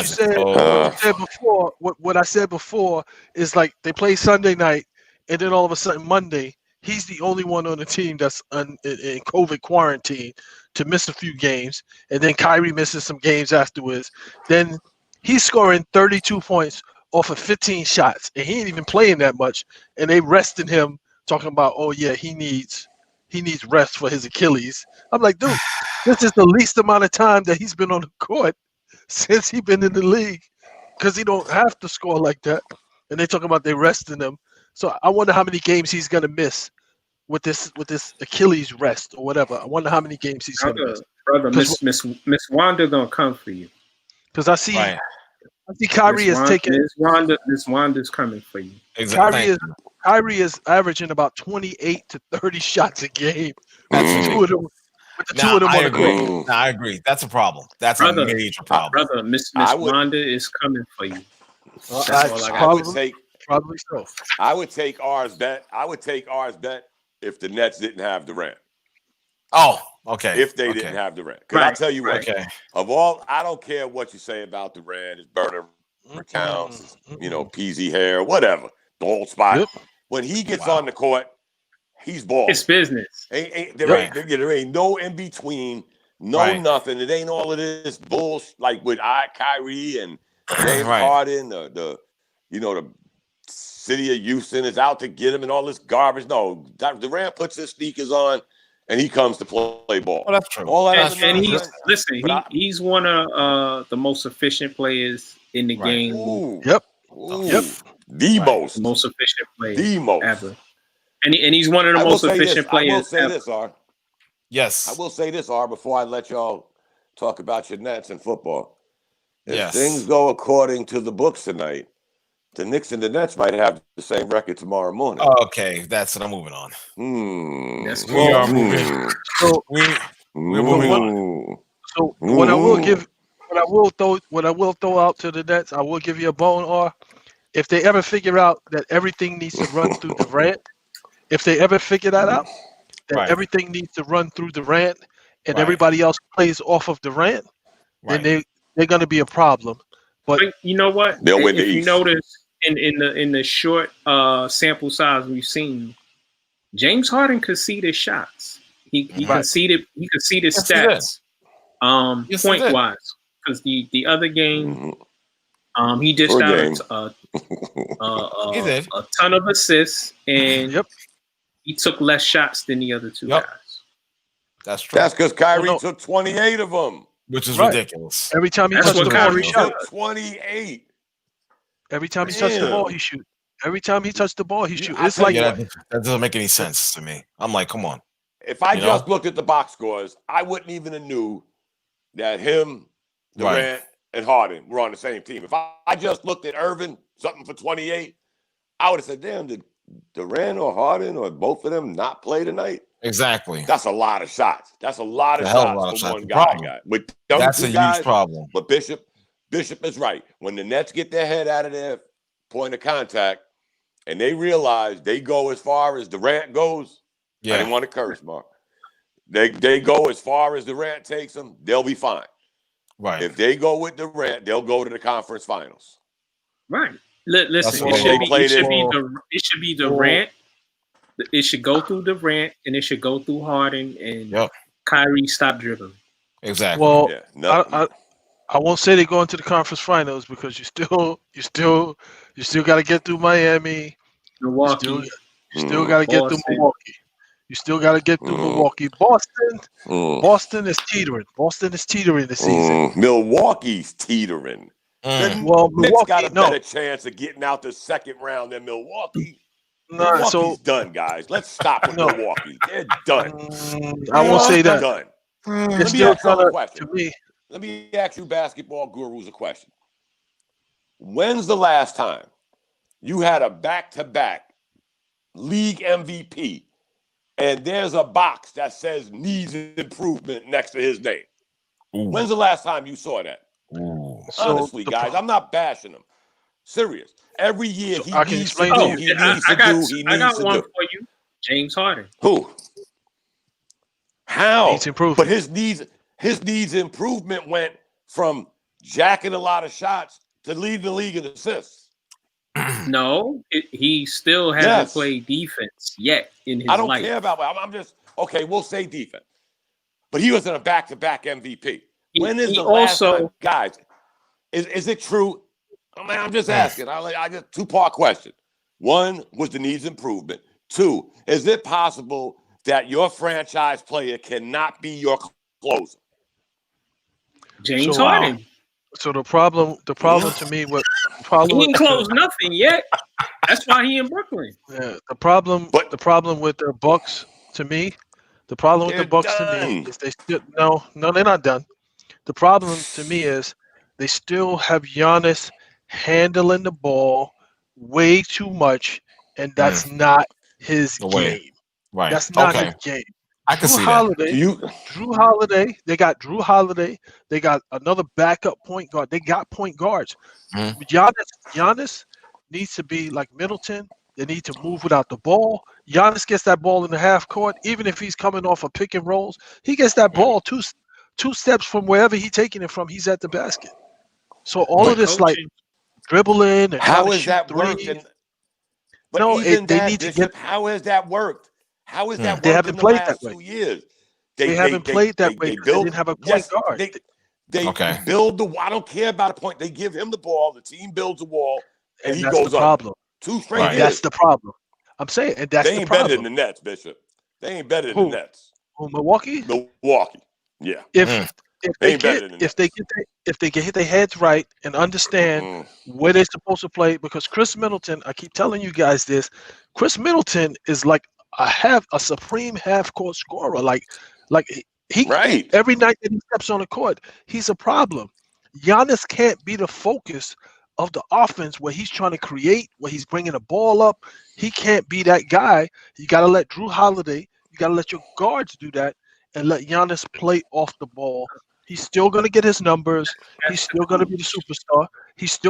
I said before is like they play Sunday night, and then all of a sudden Monday, he's the only one on the team that's in COVID quarantine to miss a few games, and then Kyrie misses some games afterwards. Then he's scoring 32 points off of 15 shots, and he ain't even playing that much. And they resting him, talking about, he needs rest for his Achilles. I'm like, dude, this is the least amount of time that he's been on the court since he's been in the league, because he don't have to score like that. And they talking about they resting him. So I wonder how many games he's gonna miss with this Achilles rest or whatever. I wonder how many games he's gonna miss. Brother, Miss Wanda gonna come for you. Because I see Kyrie is taking. Miss Wanda's coming for you. Exactly. Kyrie is averaging about 28 to 30 shots a game. I agree. That's a problem. That's a major problem. Brother, Miss Wanda is coming for you. Probably so. I would take ours bet if the Nets didn't have Durant. Oh, okay. If they didn't have Durant. Because I'll tell you what, I don't care what you say about Durant, his burner accounts, peasy hair, whatever, bald spot. Yep. When he gets on the court, he's bald. It's business. There ain't no in between, nothing. It ain't all of this bullshit like with Kyrie and James Harden, the city of Houston is out to get him and all this garbage. No, Durant puts his sneakers on and he comes to play ball. Oh, that's true. He's one of the most efficient players in the game. Ooh. Yep. The most efficient player ever. And he's one of the most efficient players. I will say this, R. Yes. I will say this, R, before I let y'all talk about your Nets and football. If things go according to the books tonight, the Knicks and the Nets might have the same record tomorrow morning. Okay, that's what I'm moving on. Yes, we are moving. So we're moving on. So what I will throw out to the Nets, I will give you a bone, or if they ever figure out that everything needs to run through Durant, if they ever figure that out, that everything needs to run through Durant and everybody else plays off of Durant, then they're going to be a problem. But you know what? They'll win the If you East. notice in the short sample size we've seen, James Harden conceded shots. He conceded stats. Point wise, because the other game, he dished out a ton of assists, and he took less shots than the other two guys. That's true. That's because Kyrie took 28 of them. Which is ridiculous. Every time he touched the ball, he shot. 28. Every time he touched the ball, he shoot. Every time he touched the ball, he shoot. It's like that doesn't make any sense to me. I'm like, come on. If I just looked at the box scores, I wouldn't even have knew that him, Durant, and Harden were on the same team. If I just looked at Irvin, something for 28, I would have said, damn, did Durant or Harden or both of them not play tonight? Exactly. That's a lot of shots. That's a lot of shots for one guy. With that's a huge problem. But Bishop is right. When the Nets get their head out of their point of contact and they realize they go as far as Durant goes, I didn't want to curse, Mark. They go as far as Durant takes them, they'll be fine. Right. If they go with Durant, they'll go to the conference finals. Right. Listen, it should be Durant. It should go through Durant, and it should go through Harden, and Kyrie stop dribbling. Exactly. Well, I won't say they go into the conference finals because you still got to get through Miami, Milwaukee. You still got to get through Milwaukee. You still got to get through Milwaukee. Boston is teetering. Boston is teetering this season. Milwaukee's teetering. Well, Milwaukee got a better chance of getting out the second round than Milwaukee. Milwaukee's done, guys. Let's stop with Milwaukee. They're done. I won't say that. Done. Let me ask you a question. Let me ask you, basketball gurus, a question. When's the last time you had a back-to-back league MVP and there's a box that says needs improvement next to his name? When's the last time you saw that? Honestly, guys, I'm not bashing him. Serious. Every year he needs to do. I got one for you. James Harden. Who? How? Needs improvement. But his needs improvement went from jacking a lot of shots to leading the league in assists. No, he still hasn't played defense yet in his life. I don't care about that. I'm just we'll say defense. But he was in a back-to-back MVP. When is the last time, guys? Is it true? I mean, I'm just asking. I just two-part question. One was the needs improvement. Two, is it possible that your franchise player cannot be your closer? James Harden. So the problem to me with he ain't closed nothing yet. That's why he in Brooklyn. Yeah, the problem with the Bucks to me, is they still no, they're not done. The problem to me is they still have Giannis handling the ball way too much, and that's not his game. Right. That's not his game. I can see that. Drew Holiday. They got Drew Holiday. They got another backup point guard. They got point guards. Giannis needs to be like Middleton. They need to move without the ball. Giannis gets that ball in the half court, even if he's coming off of pick and rolls. He gets that ball two steps from wherever he's taking it from. He's at the basket. So all of this like dribbling and how is that working? But no, even they need to get. How has that worked? How is that? They haven't played that way. 2 years. They haven't played that way. They didn't have a point guard. They build the. I don't care about a point. They give him the ball. The team builds a wall, and he goes up. 2 straight years. That's the problem. I'm saying, and that's the problem. They ain't better than the Nets, Bishop. They ain't better than the Nets. Who, Milwaukee? Milwaukee. Yeah. If they get their heads right and understand where they're supposed to play, because Chris Middleton, I keep telling you guys this, Chris Middleton is like a supreme half-court scorer. Like he every night that he steps on the court, he's a problem. Giannis can't be the focus of the offense where he's trying to create, where he's bringing the ball up. He can't be that guy. You got to let Drew Holiday, you got to let your guards do that and let Giannis play off the ball. He's still going to get his numbers. He's still going to be the superstar.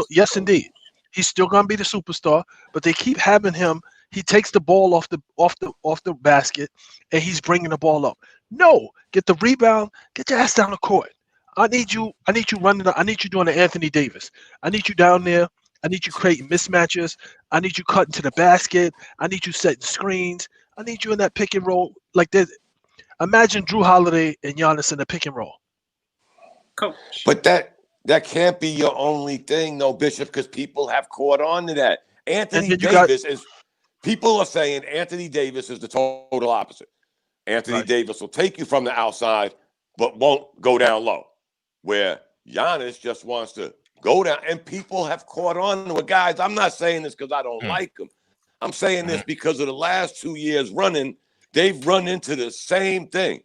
Yes, indeed. He's still going to be the superstar, but they keep having him. He takes the ball off the basket and he's bringing the ball up. No, get the rebound, get your ass down the court. I need you running. I need you doing the Anthony Davis. I need you down there. I need you creating mismatches. I need you cutting to the basket. I need you setting screens. I need you in that pick and roll. Like this. Imagine Drew Holiday and Giannis in the pick and roll. Coach. But that can't be your only thing, though, Bishop, because people have caught on to that. Anthony Davis is. People are saying Anthony Davis is the total opposite. Anthony Davis will take you from the outside, but won't go down low. Where Giannis just wants to go down, and people have caught on to it. Guys, I'm not saying this because I don't like him. I'm saying this because of the last 2 years running, they've run into the same thing.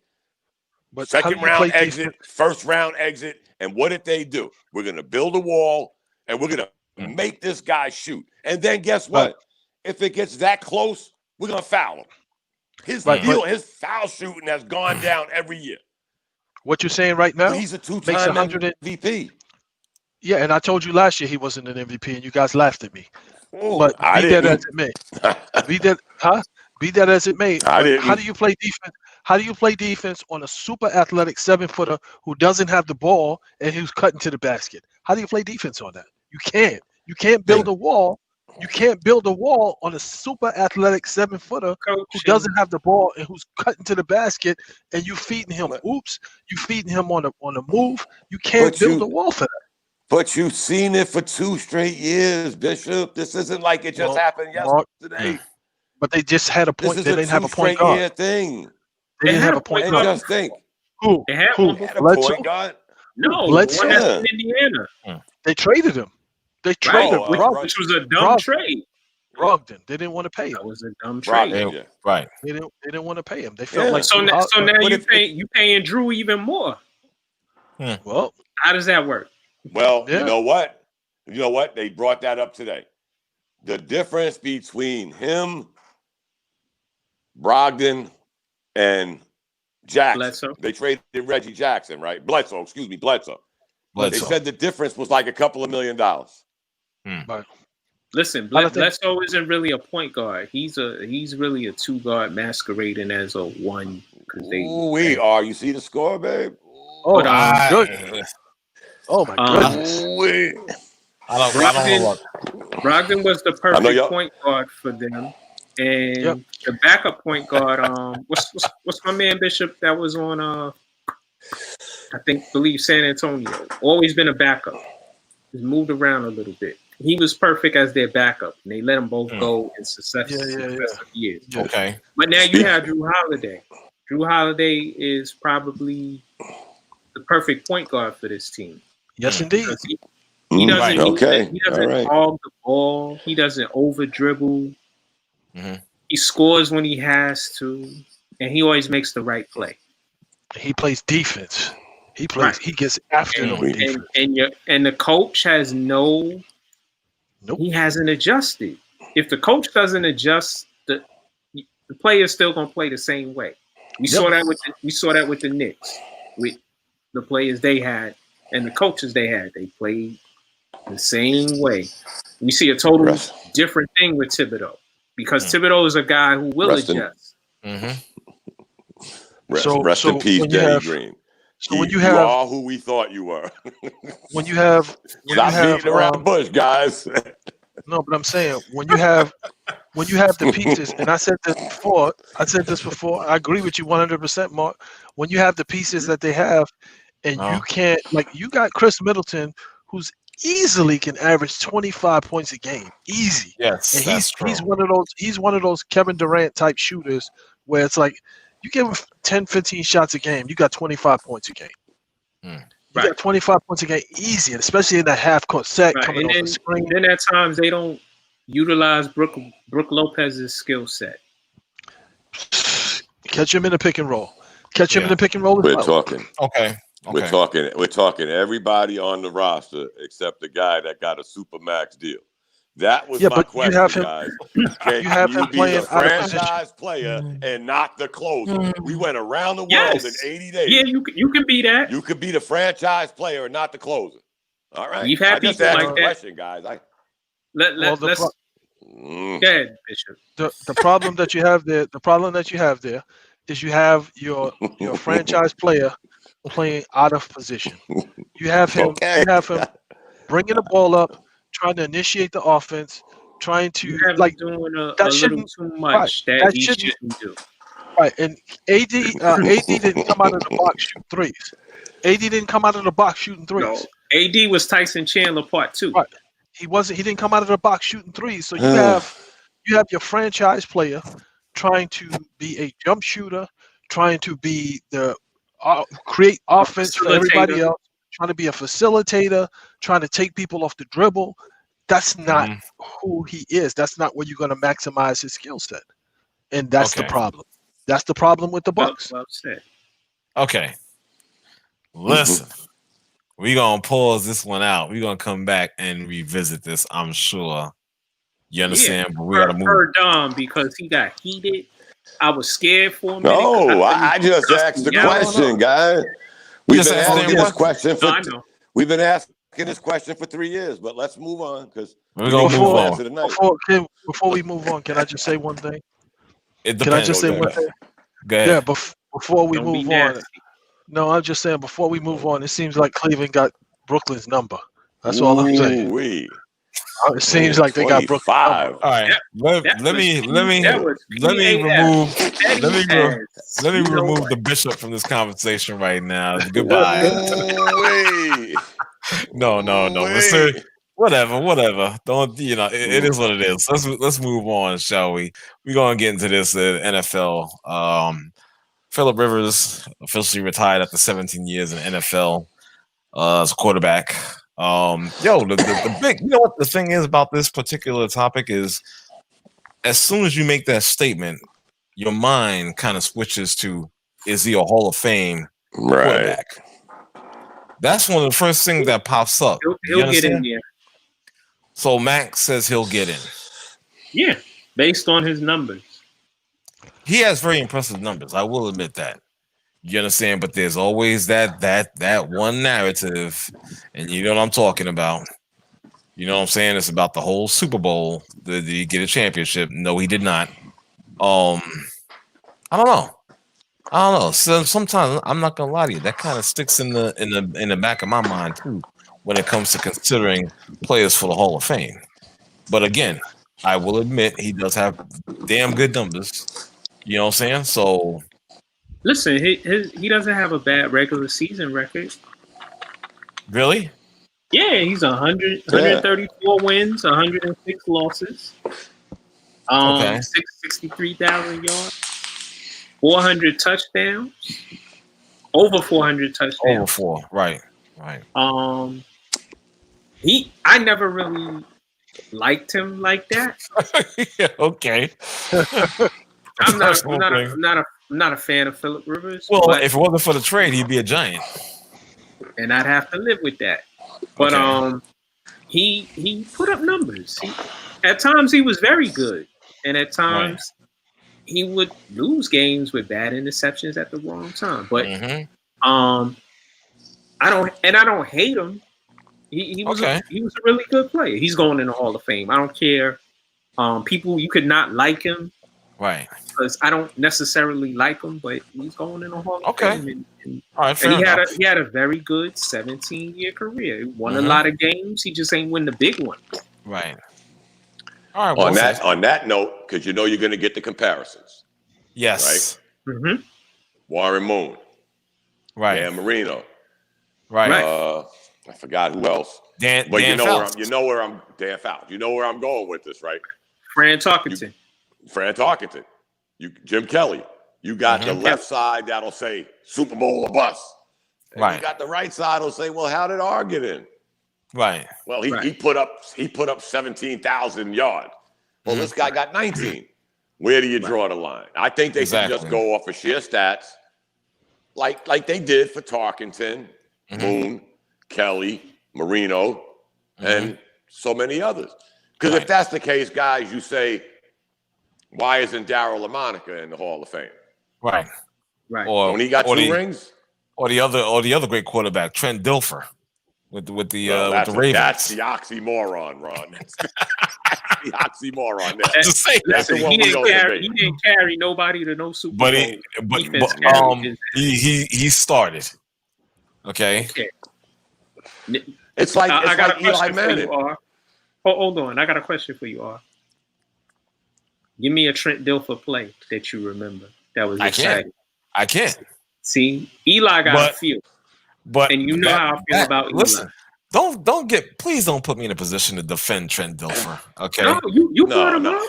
But Second round exit, first round exit, and what did they do? We're gonna build a wall and we're gonna make this guy shoot. And then guess what? If it gets that close, we're gonna foul him. His foul shooting has gone down every year. What you're saying right now? But he's a two-time MVP. Yeah, and I told you last year he wasn't an MVP, and you guys laughed at me. Ooh, but be that as it may, Be that as it may, how do you play defense? How do you play defense on a super athletic 7-footer who doesn't have the ball and who's cutting to the basket? How do you play defense on that? You can't. You can't build a wall. You can't build a wall on a super athletic 7-footer who doesn't have the ball and who's cutting to the basket, and you feeding him oops. You feeding him on a move. You can't build a wall for that. But you've seen it for 2 straight years, Bishop. This isn't like it just happened yesterday. But they just had a point. They didn't have a point guard. Thing. They didn't have a point guard. Just think. Who? They had a point guard. No, one that's in Indiana. They traded him. They traded him. Which was a dumb trade. Brogdon. They didn't want to pay him. That was a dumb trade. Right. They didn't want to pay him. They felt like so now you paying Drew even more. Well, how does that work? Well, you know what? They brought that up today. The difference between him, Brogdon, and Jackson. Bledsoe. They traded Reggie Jackson, right? Bledsoe. They said the difference was like a couple of $1 million. Right. Listen, Bledsoe isn't really a point guard. He's really a 2-guard masquerading as a 1. You see the score, babe? Oh, my goodness. Oh, my goodness. Brogdon was the perfect point guard for them. And the backup point guard, what's my man Bishop that was on believe San Antonio. Always been a backup. He's moved around a little bit. He was perfect as their backup, and they let them both go in successive years. Okay. But now you have Drew Holiday. Drew Holiday is probably the perfect point guard for this team. Yes, indeed. He doesn't hog the ball. He doesn't over dribble. He scores when he has to, and he always makes the right play. He plays defense. He plays. He gets after it on defense. And the coach has he hasn't adjusted. If the coach doesn't adjust, the player's still gonna play the same way. We saw that with the Knicks, with the players they had and the coaches they had. They played the same way. We see a total different thing with Thibodeau because Thibodeau is a guy who will adjust. Rest in peace, Danny Green. So you are who we thought you were. When you have beating around the bush, guys. No, but I'm saying when you have the pieces, and I said this before. I agree with you 100%, Mark. When you have the pieces that they have, and you can't, like, you got Chris Middleton, who's easily can average 25 points a game, easy. Yes, and he's one of those Kevin Durant type shooters where it's like you give him 10, 15 shots a game, you got 25 points a game. You got 25 points a game easy, and especially in that half court set coming off the screen. And then at times they don't utilize Brook Lopez's skill set. Catch him in the pick and roll. Catch him in the pick and roll. We're talking. Okay. We're talking everybody on the roster except the guy that got a Supermax deal. That was my question, guys. Can you be the franchise player and not the closer? We went around the world in 80 days. Yeah, you can be that. You could be the franchise player and not the closer. All right. We've had people like that. Question, guys. Let's go ahead, Bishop. The problem that you have there, is you have your franchise player playing out of position. You have him bringing the ball up, trying to initiate the offense, trying to doing a little too much that he shouldn't do. Right, and AD didn't come out of the box shooting threes. AD didn't come out of the box shooting threes. No, AD was Tyson Chandler part 2. Right, he didn't come out of the box shooting threes. So you have your franchise player trying to be a jump shooter, trying to be the create offense for everybody else, trying to be a facilitator, trying to take people off the dribble. That's not who he is. That's not where you're going to maximize his skill set. And that's the problem. That's the problem with the Bucks. Well said. Okay. Listen, we're going to pause this one out. We're going to come back and revisit this, I'm sure. You understand? But we got to move. For Dom, because he got heated. I was scared for a minute. No, I just asked the question, guys. We've been asking this question for we've been asking this question for 3 years, but let's move on because we're gonna move on tonight. Before we move on, can I just say one thing? Can I just say one thing? Go ahead. Yeah, before we move on. No, I'm just saying before we move on, it seems like Cleveland got Brooklyn's number. That's all I'm saying. It seems like they got Brooklyn. All right, let me remove the bishop from this conversation right now. Goodbye. No. Mister, whatever. Don't it is what it is. Let's move on, shall we? We're gonna get into this NFL. Phillip Rivers officially retired after 17 years in NFL as a quarterback. The big, what the thing is about this particular topic is, as soon as you make that statement, your mind kind of switches to, is he a Hall of Fame quarterback? That's one of the first things that pops up. He'll get in there. So Max says he'll get in. Yeah, based on his numbers. He has very impressive numbers. I will admit that. You understand? But there's always that one narrative, and you know what I'm talking about. You know what I'm saying? It's about the whole Super Bowl. Did he get a championship? No, he did not. I don't know. So sometimes I'm not gonna lie to you. That kind of sticks in the back of my mind too when it comes to considering players for the Hall of Fame. But again, I will admit he does have damn good numbers. You know what I'm saying? So. Listen, he doesn't have a bad regular season record. Really? Yeah, he's 134 wins, 106 losses. 63,000 yards, 400 touchdowns, over 400 touchdowns. Over 4, right. I never really liked him like that. Yeah, okay. I'm not a fan of Phillip Rivers. Well, if it wasn't for the trade, he'd be a Giant, and I'd have to live with that. But he put up numbers. At times he was very good, and at times he would lose games with bad interceptions at the wrong time. But I don't hate him. He was a really good player. He's going in the Hall of Fame. I don't care. People, you could not like him. Right. Because I don't necessarily like him, but he's going in the Hall of Fame. All right, and he had a very good 17-year career. He won a lot of games. He just ain't win the big ones. Right. All right. On that note, because you're going to get the comparisons. Yes. Right. Mm-hmm. Warren Moon. Right. Dan Marino. Right. I forgot who else. Dan Dan Fouts. Dan Fouts. You know where I'm going with this, right? Fran Tarkenton. Jim Kelly. You got the left side that'll say Super Bowl or bust. And you got the right side that'll say, well, how did R get in? Right. Well, he put up 17,000 yards. Well, this guy got 19. Where do you draw the line? I think they should just go off of sheer stats, like they did for Tarkenton, Moon, Kelly, Marino, and so many others. Because if that's the case, guys, you say, why isn't Darryl LaMonica in the Hall of Fame? Right. Or when he got 2 rings? Or the other great quarterback, Trent Dilfer, with the Ravens. That's the oxymoron, Ron. That's the oxymoron. He didn't carry nobody to no Super Bowl. He started. Okay. It's like I got a Eli question Manning. for you, R. Hold on, I got a question for you, R. Give me a Trent Dilfer play that you remember that was exciting. I can't. See, Eli got a feel. But and you know how I feel about Eli. Please don't put me in a position to defend Trent Dilfer. Okay. No, you brought him up.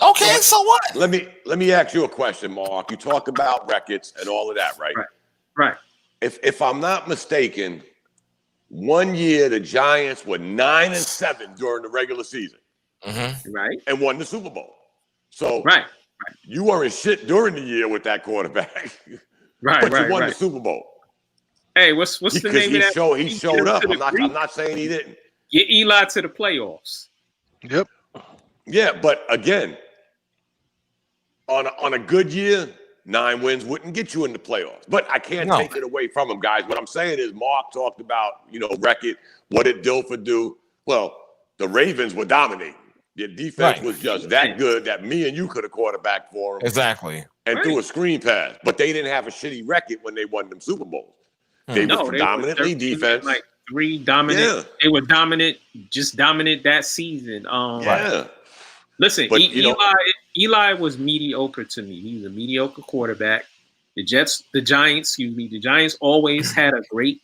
Okay, so what? Let me ask you a question, Mark. You talk about records and all of that, right? Right. If I'm not mistaken, one year the Giants were 9-7 during the regular season. Right. And won the Super Bowl. So You weren't shit during the year with that quarterback. Right, but right, you won right. the Super Bowl. Hey, what's the name of that? He showed up. I'm not saying he didn't. Get Eli to the playoffs. Yep. Yeah, but again, on a good year, 9 wins wouldn't get you in the playoffs. But I can't take it away from him, guys. What I'm saying is Mark talked about, record, what did Dilfer do? Well, the Ravens were dominating. Their defense was just that good that me and you could have quarterbacked for them. Exactly. And threw a screen pass. But they didn't have a shitty record when they won them Super Bowls. They were predominantly defense. Like 3 dominant. Yeah. They were dominant, just dominant that season. Listen, Eli was mediocre to me. He was a mediocre quarterback. The Giants always had a great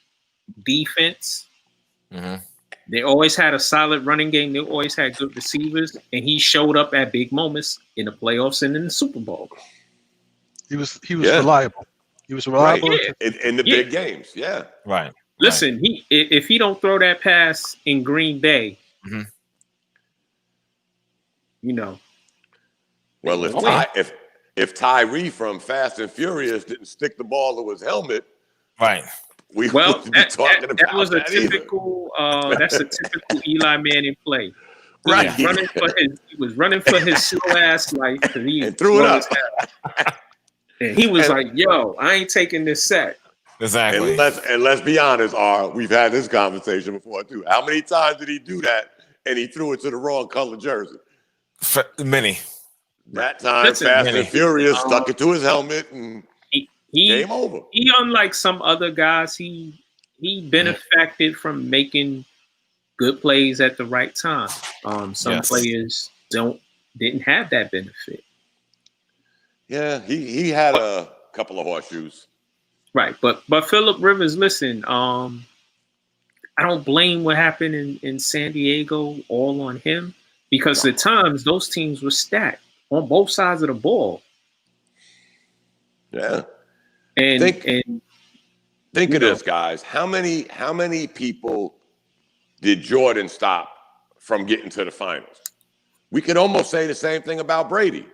defense. Mm-hmm. They always had a solid running game. They always had good receivers, and he showed up at big moments in the playoffs and in the Super Bowl. He was reliable. He was reliable in the big games. Yeah, right. Listen, if he don't throw that pass in Green Bay, Well, if Tyree from Fast and Furious didn't stick the ball to his helmet, right. We wouldn't be talking about that was a typical. That's a typical Eli Manning play. He was running for his slow ass life, and threw it up. And he was like, "Yo, I ain't taking this sack." Exactly. And let's be honest, we've had this conversation before too. How many times did he do that and he threw it to the wrong color jersey? Many. That time, Fast and Furious stuck it to his helmet and game over. He, unlike some other guys, he benefited from making good plays at the right time. Some players didn't have that benefit. Yeah, he had a couple of horseshoes. Right, but Phillip Rivers, listen, I don't blame what happened in San Diego all on him, because at times those teams were stacked on both sides of the ball. Yeah. And think of this, guys. How many people did Jordan stop from getting to the finals? We could almost say the same thing about Brady.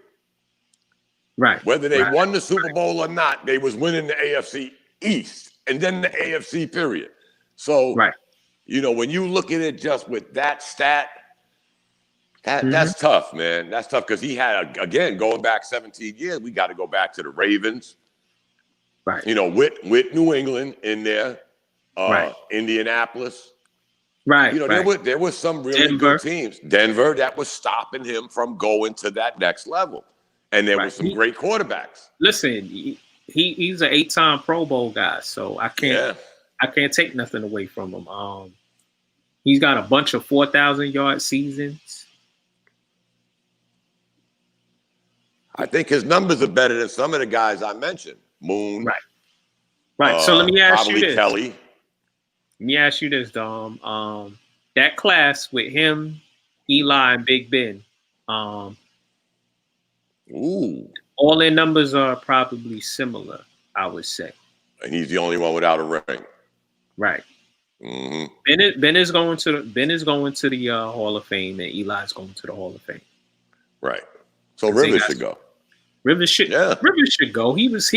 Right. Whether they won the Super Bowl or not, they was winning the AFC East and then the AFC period. So, when you look at it just with that stat, that's tough, man. That's tough because he had, again, going back 17 years, we got to go back to the Ravens. Right. With New England in there, Indianapolis. Right. There was some really good teams. Denver, that was stopping him from going to that next level. And there were some great quarterbacks. Listen, he's an 8-time Pro Bowl guy, so I can't take nothing away from him. He's got a bunch of 4,000-yard seasons. I think his numbers are better than some of the guys I mentioned. Moon. Right. So let me ask you this. Kelly. Let me ask you this, Dom. That class with him, Eli, and Big Ben. All their numbers are probably similar, I would say. And he's the only one without a ring. Right. Mm-hmm. Ben is going to the Hall of Fame, and Eli's going to the Hall of Fame. Right. So Rivers should go. Rivers should go. He was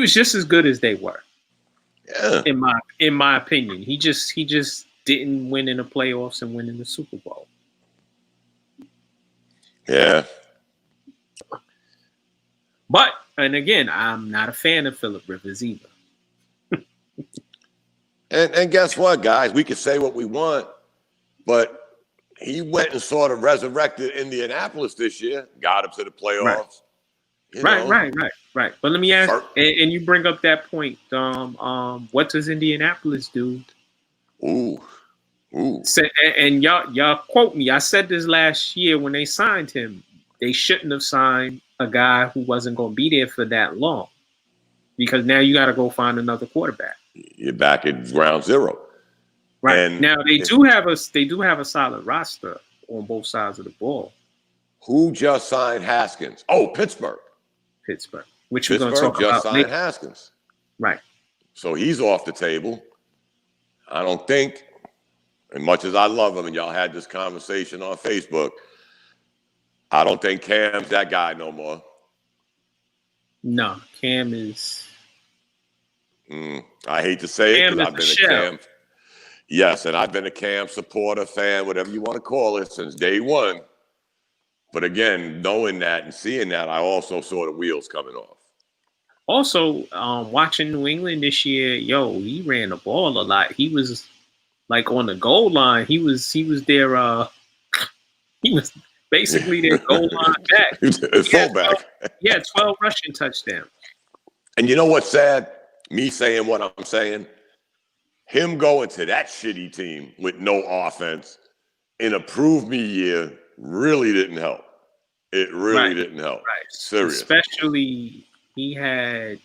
just as good as they were. Yeah. In my opinion. He just didn't win in the playoffs and win in the Super Bowl. Yeah. But, and again, I'm not a fan of Phillip Rivers either. and guess what, guys? We can say what we want, but he went and sort of resurrected Indianapolis this year, got him to the playoffs. Right. But let me ask, and you bring up that point, what does Indianapolis do? Ooh. And y'all quote me. I said this last year when they signed him. They shouldn't have signed a guy who wasn't going to be there for that long, because now you got to go find another quarterback. You're back at ground zero. Right. And now they do have a solid roster on both sides of the ball. Who just signed Haskins? Oh, Pittsburgh. Which we're going to talk about. Just signed Haskins. Right. So he's off the table. I don't think, as much as I love him, and y'all had this conversation on Facebook, I don't think Cam's that guy no more. No, Cam is. I hate to say it Cam because I've been is a a shell. Cam. Yes, and I've been a Cam supporter, fan, whatever you want to call it, since day one. But again, knowing that and seeing that, I also saw the wheels coming off. Also, watching New England this year, he ran the ball a lot. He was like on the goal line. He was there. He was basically their goal line back. Fullback. 12 rushing touchdowns. And you know what's sad? Me saying what I'm saying. Him going to that shitty team with no offense in a prove me year really didn't help. It really didn't help. Right. Serious. Especially he had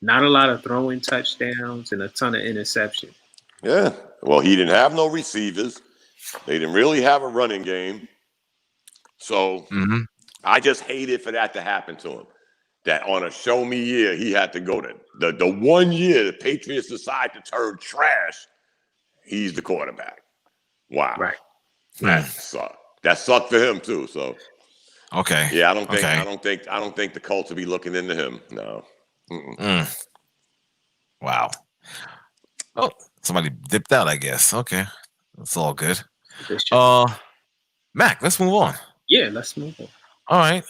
not a lot of throwing touchdowns and a ton of interceptions. Yeah. Well, he didn't have no receivers. They didn't really have a running game. So I just hated for that to happen to him. That on a show me year, he had to go to the 1 year the Patriots decide to turn trash. He's the quarterback. Wow. Right. That sucked. That sucked for him too. So okay. Yeah, I don't think the Colts will be looking into him. No. Wow. Oh, somebody dipped out, I guess. Okay. That's all good. Mac, let's move on. Yeah, let's move on. All right.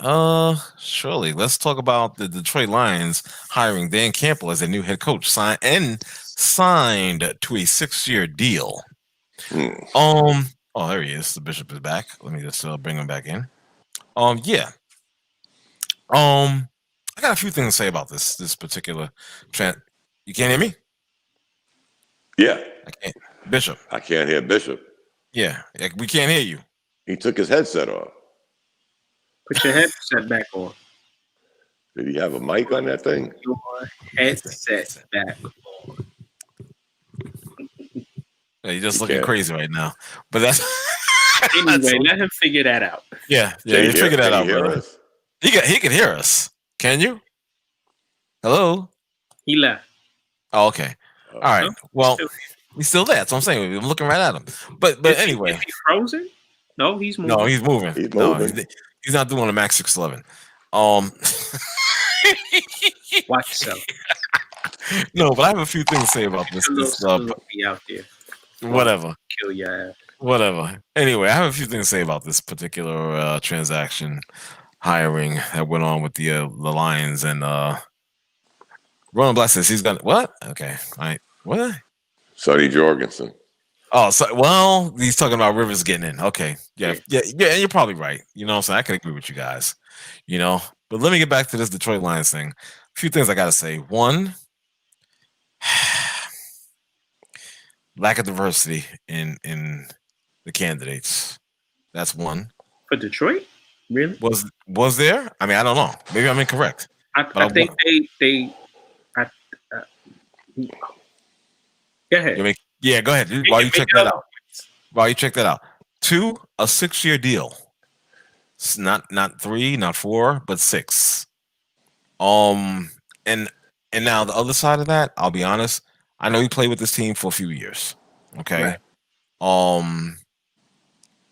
Surely let's talk about the Detroit Lions hiring Dan Campbell as their new head coach, signed to a 6-year deal. Oh, there he is. The Bishop is back. Let me just bring him back in. Yeah. I got a few things to say about this particular trend. You can't hear me? Yeah. I can't. Bishop. I can't hear Bishop. Yeah, we can't hear you. He took his headset off. Put your headset back on. Did he have a mic on that thing? Your headset back on. Yeah, you're just looking crazy right now. But that's anyway. Let him figure that out. Yeah, you figure that out, brother. He can hear us. Can you? Hello. He left. Oh, okay. All right. Well, he's still there. That's what I'm saying. I'm looking right at him. But anyway, is he frozen? No, he's moving. No, he's moving. He's not doing a Max 611. Watch yourself. No, but I have a few things to say about this. Be out there. Whatever. Kill your ass. Whatever. Anyway, I have a few things to say about this particular transaction hiring that went on with the Lions and Ronan Black says he's got what? Okay, all right. What? Sonny Jorgensen. Oh, he's talking about Rivers getting in. Okay, yeah, you're probably right. You know what I'm saying? I can agree with you guys. But let me get back to this Detroit Lions thing. A few things I gotta say. One, lack of diversity in the candidates. That's one. For Detroit? Really? Was there? I mean, I don't know. Maybe I'm incorrect. I think they go ahead. Go ahead. While you check that out. 2, a 6-year deal. It's not 3, not 4, but 6. And now the other side of that, I'll be honest. I know he played with this team for a few years. Okay. Right.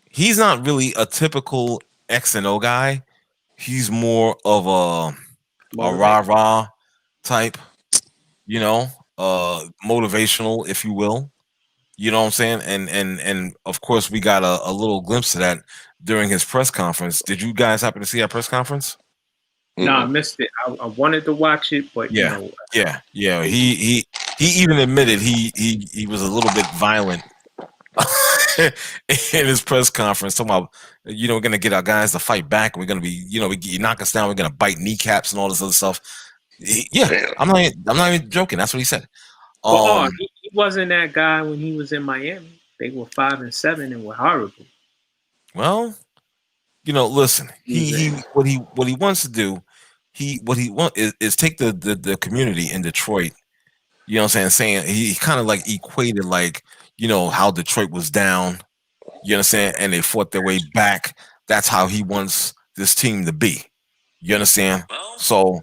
He's not really a typical X and O guy. He's more of a rah-rah type, motivational, if you will. You know what I'm saying? And of course we got a little glimpse of that during his press conference. Did you guys happen to see that press conference? No, I missed it. I wanted to watch it, but yeah. He even admitted he was a little bit violent in his press conference, talking about we're gonna get our guys to fight back. We're gonna be you knock us down. We're gonna bite kneecaps and all this other stuff. I'm not even joking. That's what he said. He wasn't that guy when he was in Miami. They were 5-7 and were horrible. Well, listen. He what he wants to do. What he wants is take the community in Detroit. You know what I'm saying? He kind of like equated how Detroit was down. You understand? And they fought their way back. That's how he wants this team to be. You understand? So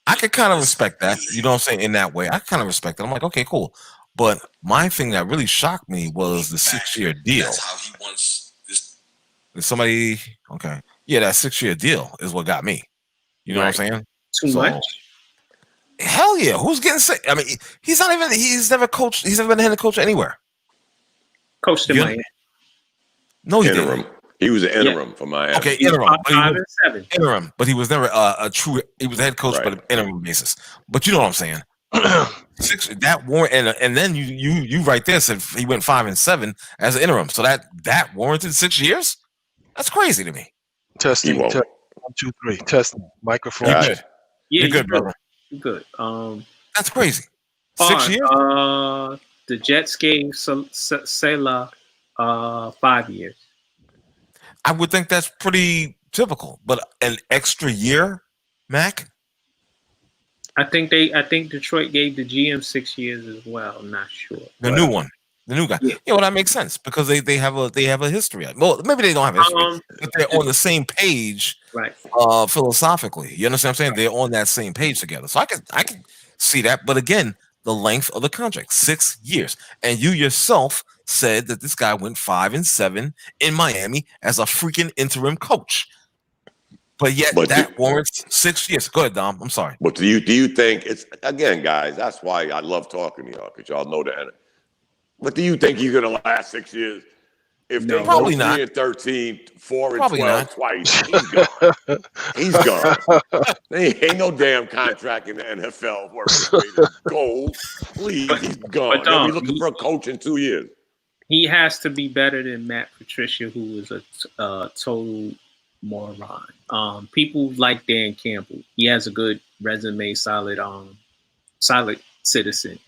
I could kind of respect that. You know what I'm saying? In that way, I kind of respect it. I'm like, okay, cool. But my thing that really shocked me was the 6-year deal. That's how he wants this. Is somebody okay? Yeah, that 6-year deal is what got me. You know what I'm saying? Too much. Hell yeah. Who's getting sick? I mean, he's never coached. He's never been a head coach anywhere. Coached in Miami. No, he interim. didn't. He was an interim for Miami. Okay, interim. 5-7. Interim, but he was never a true. He was a head coach, but an interim basis. But you know what I'm saying? That warrant, and then you right there said he went 5-7 as an interim. So that warranted 6 years. That's crazy to me. Testing. 1, 2, 3. Testing. Microphone. You're good. Yeah, you're good, brother. You're good. That's crazy. 6 years. The Jets gave Salah 5 years. I would think that's pretty typical, but an extra year, Mac. I think Detroit gave the GM 6 years as well. I'm not sure. The new one, the new guy. Yeah, well, that makes sense because they have a history. Well, maybe they don't have a history, but they're on the same page, right? Philosophically, you understand what I'm saying? They're on that same page together. So I can see that. But again, the length of the contract, 6 years, and you yourself said that this guy went 5-7 in Miami as a freaking interim coach. But yet that warrants 6 years. Go ahead, Dom. I'm sorry. But do you think it's, again, guys, that's why I love talking to y'all, because y'all know the end. But do you think he's gonna last 6 years? If they probably go not. 3-13, 4-12 not. twice, he's gone. He's gone. Ain't no damn contract in the NFL worth gold. Please, he's gone. They'll be looking for a coach in 2 years. He has to be better than Matt Patricia, who was a total moron. People like Dan Campbell. He has a good resume, solid citizen.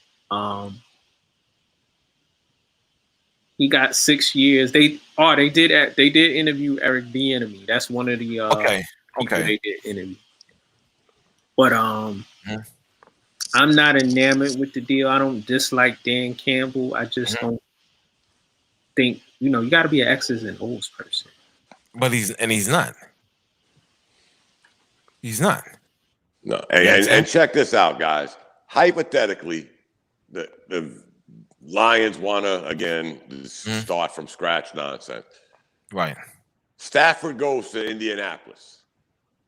He got 6 years. They did interview Eric Bieniemy. That's one of the people they did interview. But I'm not enamored with the deal. I don't dislike Dan Campbell. I just don't think, you got to be an X's and O's person. But he's not. He's not. No. And check this out, guys. Hypothetically, the Lions want to, again, start from scratch nonsense. Right. Stafford goes to Indianapolis.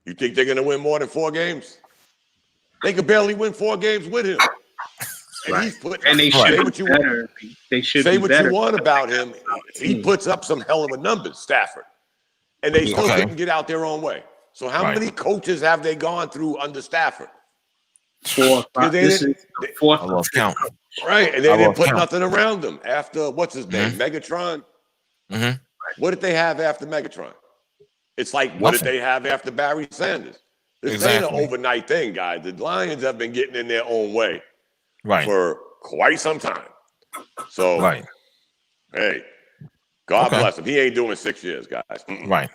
You think they're going to win more than 4 games? They could barely win 4 games with him. And he's put, and they should say what you better. Want. They should say what you want about him. He puts up some hell of a numbers, Stafford. And they still couldn't get out their own way. So how many coaches have they gone through under Stafford? 4, 5. This is the 4th. I lost count. Right, and they didn't put nothing around them after, what's his name, Megatron? What did they have after Megatron? It's like, what did they have after Barry Sanders? This ain't an overnight thing, guys. The Lions have been getting in their own way for quite some time. So, hey, God bless him. He ain't doing 6 years, guys. Right.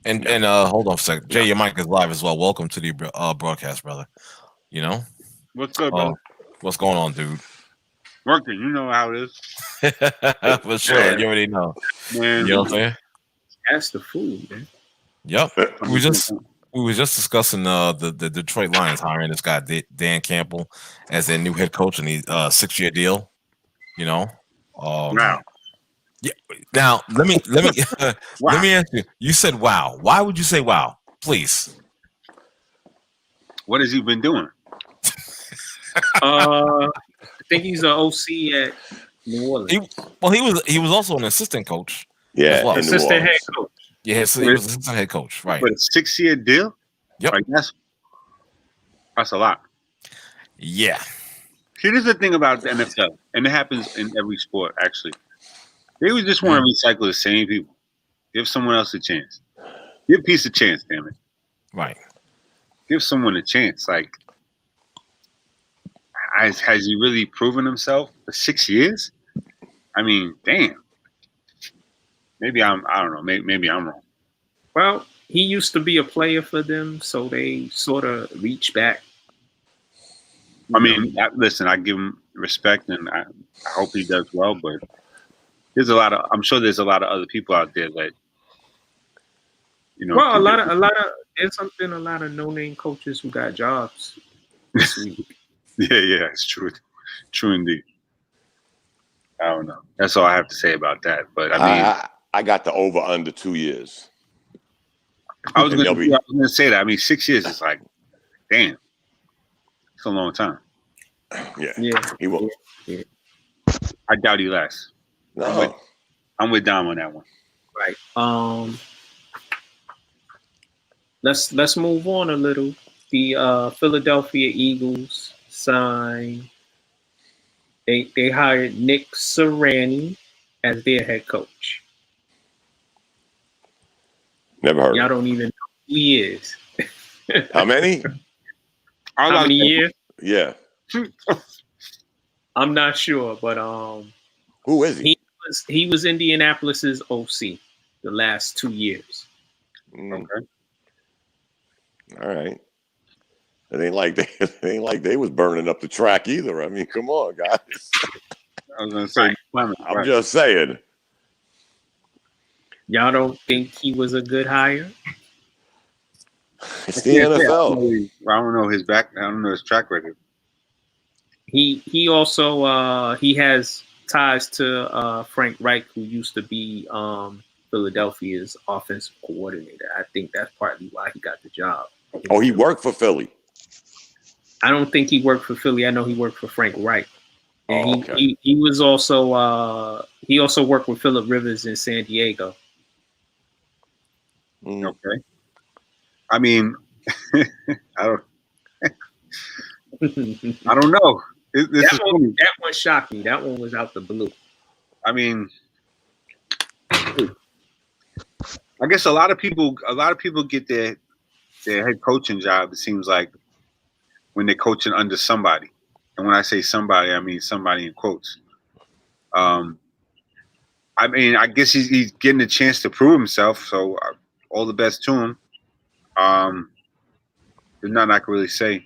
And hold on a second. Jay, your mic is live as well. Welcome to the broadcast, brother. What's good, brother? What's going on, dude? Working, you know how it is. For sure, you already know. Man, you know what I'm saying? That's the food, man. Yep. We was just discussing the Detroit Lions hiring this guy Dan Campbell as their new head coach in the 6-year deal. Wow. Yeah. Now let me let me ask you. You said wow. Why would you say wow? Please. What has he been doing? I think he's an OC at New Orleans. He was also an assistant coach. Yeah, well. Assistant head coach. Yeah, so he was assistant head coach, right? But a 6-year deal? Yep. Like that's a lot. Yeah. See, this is the thing about the NFL, and it happens in every sport, actually. They would just want to recycle the same people. Give someone else a chance. Give peace a chance, damn it. Right. Give someone a chance. Like, has he really proven himself for 6 years? I mean, damn. Maybe I don't know. Maybe I'm wrong. Well, he used to be a player for them, so they sort of reach back. I mean, listen, I give him respect, and I hope he does well. But I'm sure there's a lot of other people out there that, Well, there's been a lot of no-name coaches who got jobs this week. Yeah, it's true indeed. I don't know. That's all I have to say about that. But I mean, I got the over under 2 years. I was going to say that. I mean, 6 years is like, damn, it's a long time. Yeah, he will. Yeah. I doubt he lasts. No, I'm with Dom on that one. Right. Let's move on a little. The Philadelphia Eagles signed. They hired Nick Sirianni as their head coach. Never heard. Y'all don't even know who he is. How many? How many years? Yeah. I'm not sure, but who is he? He was Indianapolis's OC the last 2 years. Okay. All right. It ain't like they was burning up the track either. I mean, come on, guys. I was gonna say, I'm just saying. Y'all don't think he was a good hire? It's the NFL. I don't know his back. I don't know his track record. He also he has ties to Frank Reich, who used to be Philadelphia's offensive coordinator. I think that's partly why he got the job. Oh, he worked for Philly. I don't think he worked for Philly. I know he worked for Frank Reich. And okay. he was also he also worked with Phillip Rivers in San Diego. Okay. I mean, I don't know. That one shocked me. That one was out the blue. I mean, I guess a lot of people get their head coaching job. It seems like when they're coaching under somebody, and when I say somebody, I mean somebody in quotes. I mean, I guess he's getting a chance to prove himself. So all the best to him. There's nothing I can really say.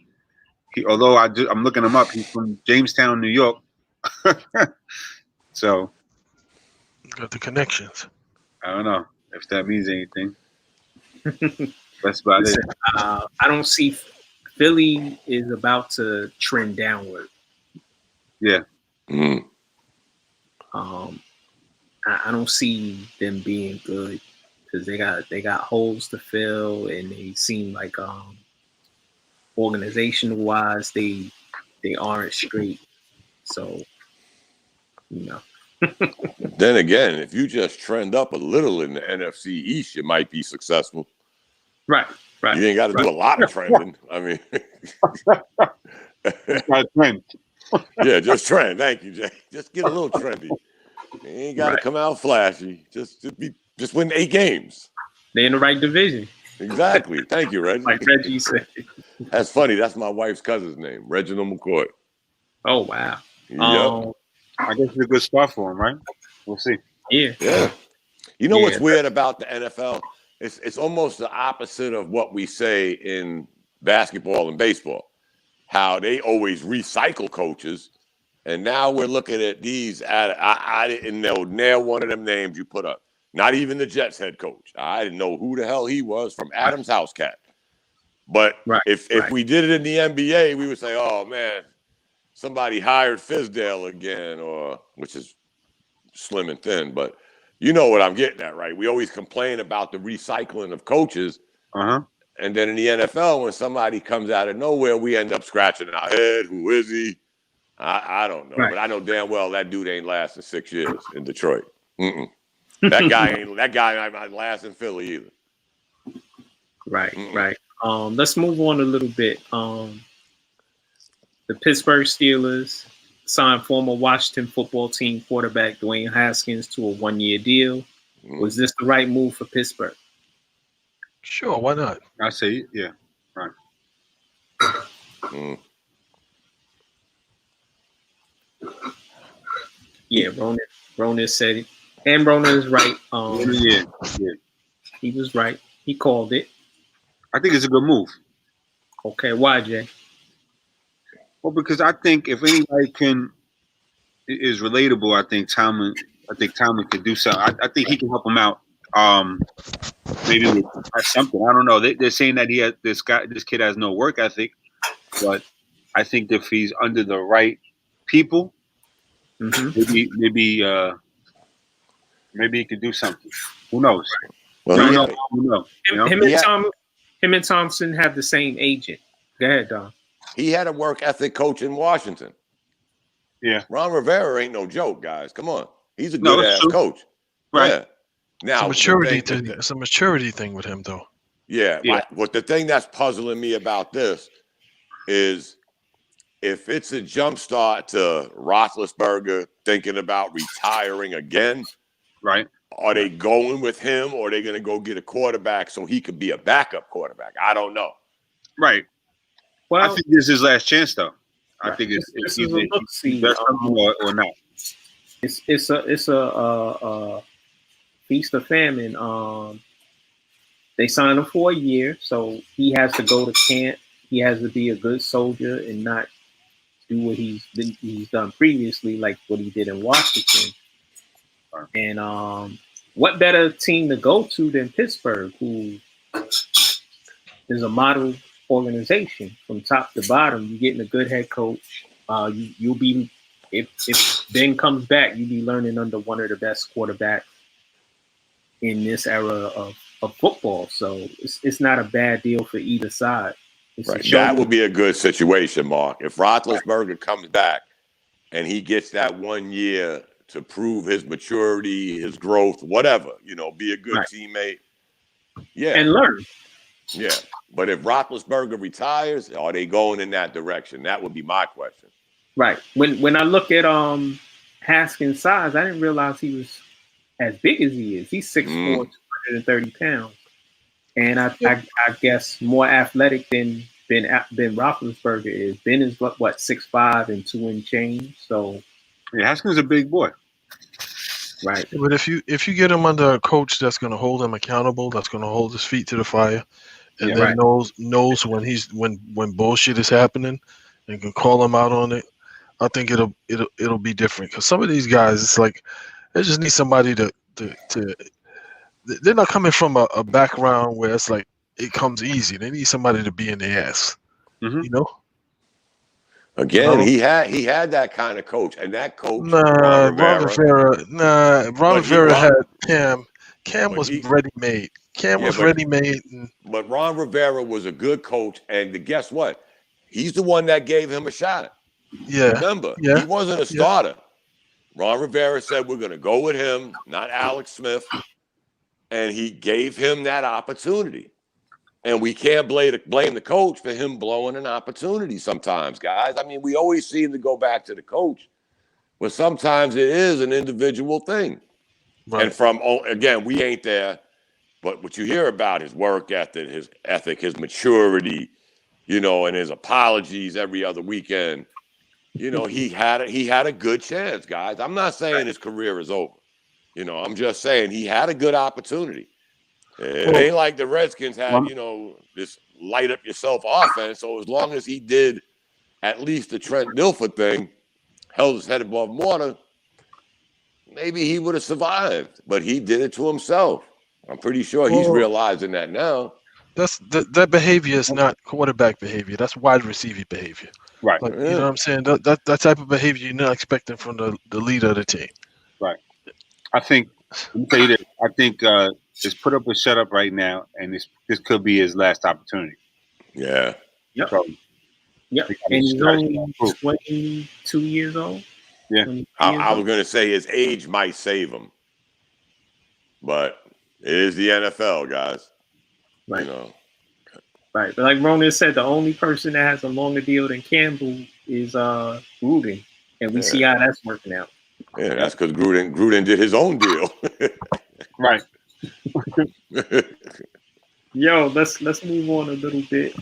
Although I'm looking him up. He's from Jamestown, New York. So got the connections. I don't know if that means anything. That's about it. I don't see Philly is about to trend downward. Yeah. Mm. I don't see them being good because they got holes to fill, and they seem like organizational wise they aren't straight. So Then again, if you just trend up a little in the NFC East, you might be successful. Right. You ain't got to do a lot of trending. I mean, yeah, just trend. Thank you, Jay. Just get a little trendy. You ain't got to come out flashy. Just win 8 games. They're in the right division. Exactly. Thank you, Reggie. Like Reggie said. That's funny. That's my wife's cousin's name, Reginald McCoy. Oh wow. Yep. I guess it's a good start for him, right? We'll see. Yeah. You know what's weird about the NFL? It's almost the opposite of what we say in basketball and baseball. How they always recycle coaches, and now we're looking at these. I didn't know nail one of them names you put up. Not even the Jets head coach. I didn't know who the hell he was from Adam's house cat. But if we did it in the NBA, we would say, "Oh man, somebody hired Fizdale again," which is slim and thin, but. You know what I'm getting at, right? We always complain about the recycling of coaches. Uh-huh. And then in the NFL, when somebody comes out of nowhere, we end up scratching our head. Who is he? I don't know. But I know damn well that dude ain't lasting 6 years in Detroit. That guy ain't last in Philly either. Right. Let's move on a little bit. The Pittsburgh Steelers signed former Washington football team quarterback Dwayne Haskins to a 1-year deal. Was this the right move for Pittsburgh? Sure, why not? I say, yeah, right. Yeah, Ronan said it. And Ronan is right. Yeah. He was right. He called it. I think it's a good move. Okay, why, Jay? Well, because I think if anybody is relatable, I think Tomlin could do something. I think he can help him out. Maybe with something. I don't know. They're saying that this kid has no work ethic, but I think if he's under the right people, maybe he could do something. Who knows? Well, him and Thompson have the same agent. Go ahead, Don. He had a work ethic coach in Washington. Yeah. Ron Rivera ain't no joke, guys. Come on. He's a good ass coach. Right. Yeah. Now, it's a maturity thing with him, though. Yeah. But the thing that's puzzling me about this is if it's a jump start to Roethlisberger thinking about retiring again, right? Are they going with him, or are they going to go get a quarterback so he could be a backup quarterback? I don't know. Right. Well, I think this is his last chance, though. I think it's either or not. It's a feast of famine. They signed him for a year, so he has to go to camp. He has to be a good soldier and not do what he's done previously, like what he did in Washington. And what better team to go to than Pittsburgh, who is a model organization from top to bottom. You're getting a good head coach. You'll be if Ben comes back, you'll be learning under one of the best quarterbacks in this era of football. So it's not a bad deal for either side. Right. That would be a good situation, Mark. If Roethlisberger comes back and he gets that 1 year to prove his maturity, his growth, whatever, be a good teammate. Yeah. And learn. Yeah. But if Roethlisberger retires, are they going in that direction? That would be my question. Right. When I look at Haskins' size, I didn't realize he was as big as he is. He's 6'4", 230 pounds. And I guess more athletic than Roethlisberger is. Ben is what 6'5" and 2 and change. So yeah, Haskins is a big boy. Right. But if you get him under a coach that's going to hold him accountable, that's going to hold his feet to the fire, and then knows when bullshit is happening, and can call him out on it, I think it'll be different. Because some of these guys, it's like they just need somebody to. They're not coming from a background where it's like it comes easy. They need somebody to be in their ass. Mm-hmm. Again, he had that kind of coach, and that coach. Ron Rivera had Cam. Cam was ready-made. Ready-made. But Ron Rivera was a good coach, and guess what? He's the one that gave him a shot. Yeah. Remember, he wasn't a starter. Ron Rivera said, we're going to go with him, not Alex Smith. And he gave him that opportunity. And we can't blame the coach for him blowing an opportunity sometimes, guys. I mean, we always seem to go back to the coach, but sometimes it is an individual thing. Right. And again, we ain't there, but what you hear about his work ethic, his maturity, and his apologies every other weekend, he had a good chance, guys. I'm not saying his career is over. I'm just saying he had a good opportunity. It ain't like the Redskins had, this light up yourself offense. So as long as he did at least the Trent Dilfer thing, held his head above water, maybe he would have survived. But he did it to himself. I'm pretty sure he's realizing that now. That behavior is not quarterback behavior. That's wide receiver behavior. Right. Like, you know what I'm saying? That type of behavior you're not expecting from the leader of the team. Right. Let me tell you this. I think just put up or shut up right now, and this could be his last opportunity. Yeah. Yep. So, and he's only 22 years old. Yeah. I was going to say his age might save him, but it is the NFL, guys. Right. Right. But like Ronan said, the only person that has a longer deal than Campbell is Gruden, and we see how that's working out. Yeah, that's because Gruden did his own deal. Right. Yo, let's move on a little bit.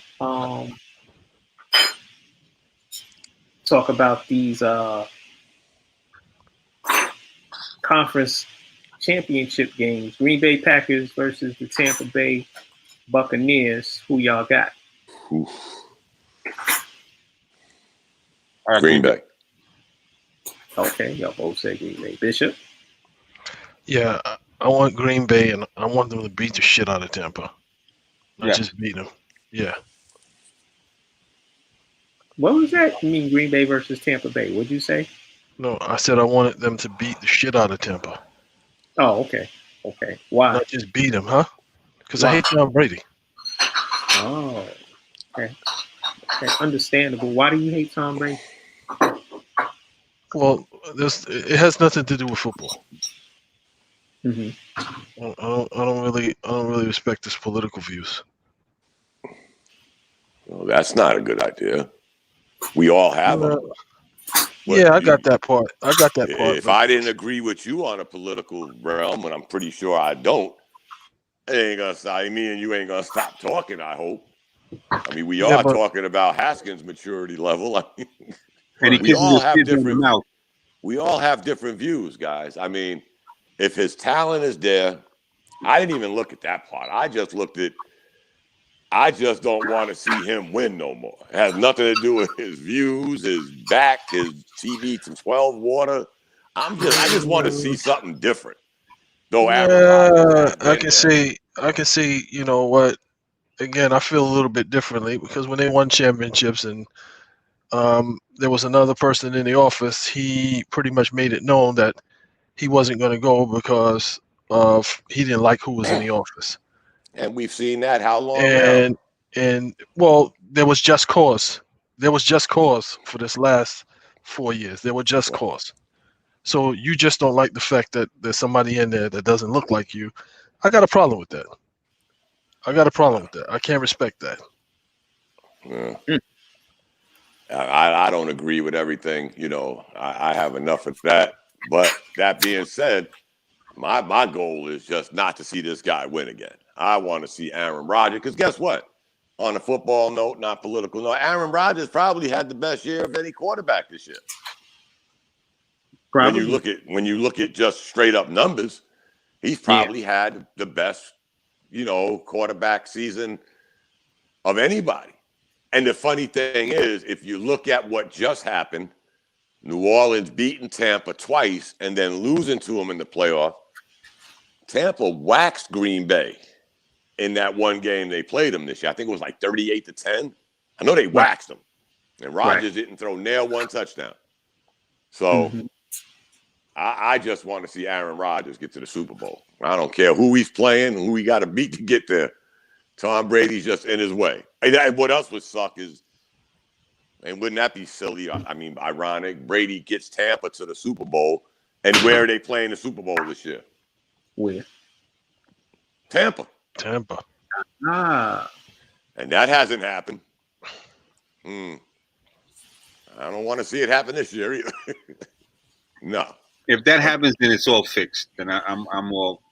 Talk about these conference championship games. Green Bay Packers versus the Tampa Bay Buccaneers. Who y'all got? Green Bay. Okay, y'all both say Green Bay. Bishop? Yeah, I want Green Bay, and I want them to beat the shit out of Tampa. Not just beat them. Yeah. What was that? You mean Green Bay versus Tampa Bay? What'd you say? No, I said I wanted them to beat the shit out of Tampa. Oh, okay. Okay. Why? Not just beat him, huh? Because I hate Tom Brady. Oh. Okay. Okay. Understandable. Why do you hate Tom Brady? Well, it has nothing to do with football. Mm-hmm. I don't really respect his political views. Well, that's not a good idea. We all have them. Yeah, I got that part. If I didn't agree with you on a political realm, and I'm pretty sure I don't, it ain't gonna stop. Me and you ain't gonna stop talking. I hope. I mean, we are talking about Haskins' maturity level. I mean, and we all have different. We all have different views, guys. I mean, if his talent is there, I didn't even look at that part. I just looked at. I just don't want to see him win no more. It has nothing to do with his views, his back, his TV to 12 water. I just want to see something different. Though I can see, you know what? Again, I feel a little bit differently because when they won championships and there was another person in the office, he pretty much made it known that he wasn't going to go because he didn't like who was in the office. And we've seen that how long now? And well, there was just cause. There was just cause for this last 4 years. There was just cause. So you just don't like the fact that there's somebody in there that doesn't look like you. I got a problem with that. I can't respect that. Yeah. I don't agree with everything. You know, I have enough of that. But that being said, my goal is just not to see this guy win again. I want to see Aaron Rodgers, because guess what? On a football note, not political note, Aaron Rodgers probably had the best year of any quarterback this year. Probably. When you look at just straight up numbers, he's probably had the best, quarterback season of anybody. And the funny thing is, if you look at what just happened, New Orleans beating Tampa twice and then losing to them in the playoff, Tampa waxed Green Bay in that one game they played them this year. I think it was like 38-10. I know they waxed them. And Rodgers didn't throw nail one touchdown. So I just want to see Aaron Rodgers get to the Super Bowl. I don't care who he's playing, who he got to beat to get there. Tom Brady's just in his way. And what else would suck is, and wouldn't that be silly? I mean, ironic. Brady gets Tampa to the Super Bowl. And where are they playing the Super Bowl this year? Where? Tampa. Ah. And that hasn't happened. I don't want to see it happen this year either. No. If that happens, then it's all fixed. Then I'm all.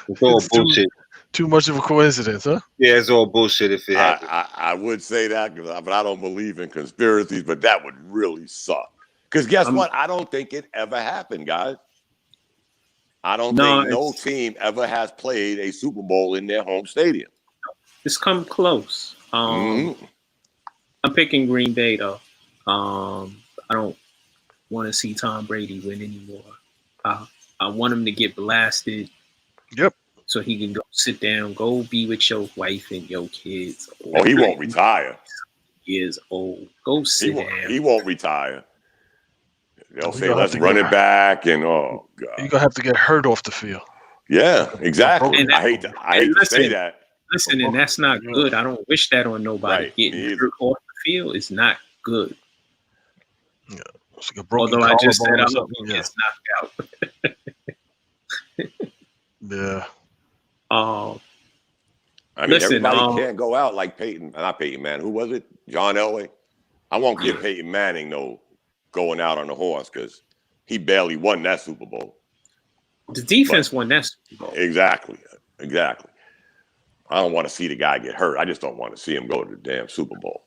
It's all bullshit. Too much of a coincidence, huh? Yeah, it's all bullshit if it happens. I would say that, but I don't believe in conspiracies. But that would really suck. Because guess what? I don't think it ever happened, guys. I don't think no team ever has played a Super Bowl in their home stadium. It's come close. I'm picking Green Bay though. I don't want to see Tom Brady win anymore. I want him to get blasted. Yep. So he can go sit down, go be with your wife and your kids. Oh, he won't retire. Years old. Go sit down. He won't retire. They'll say, let's run it back, and oh god, you're gonna have to get hurt off the field. Yeah, exactly. I hate to say that. Listen, and that's not good. I don't wish that on nobody. Getting hurt off the field is not good. Yeah. Like although I just said I'm gonna get knocked out. Yeah. I mean, everybody can't go out like not Peyton Manning. Who was it? John Elway. I won't give Peyton Manning no going out on the horse because he barely won that Super Bowl. The defense won that Super Bowl. Exactly. I don't want to see the guy get hurt. I just don't want to see him go to the damn Super Bowl.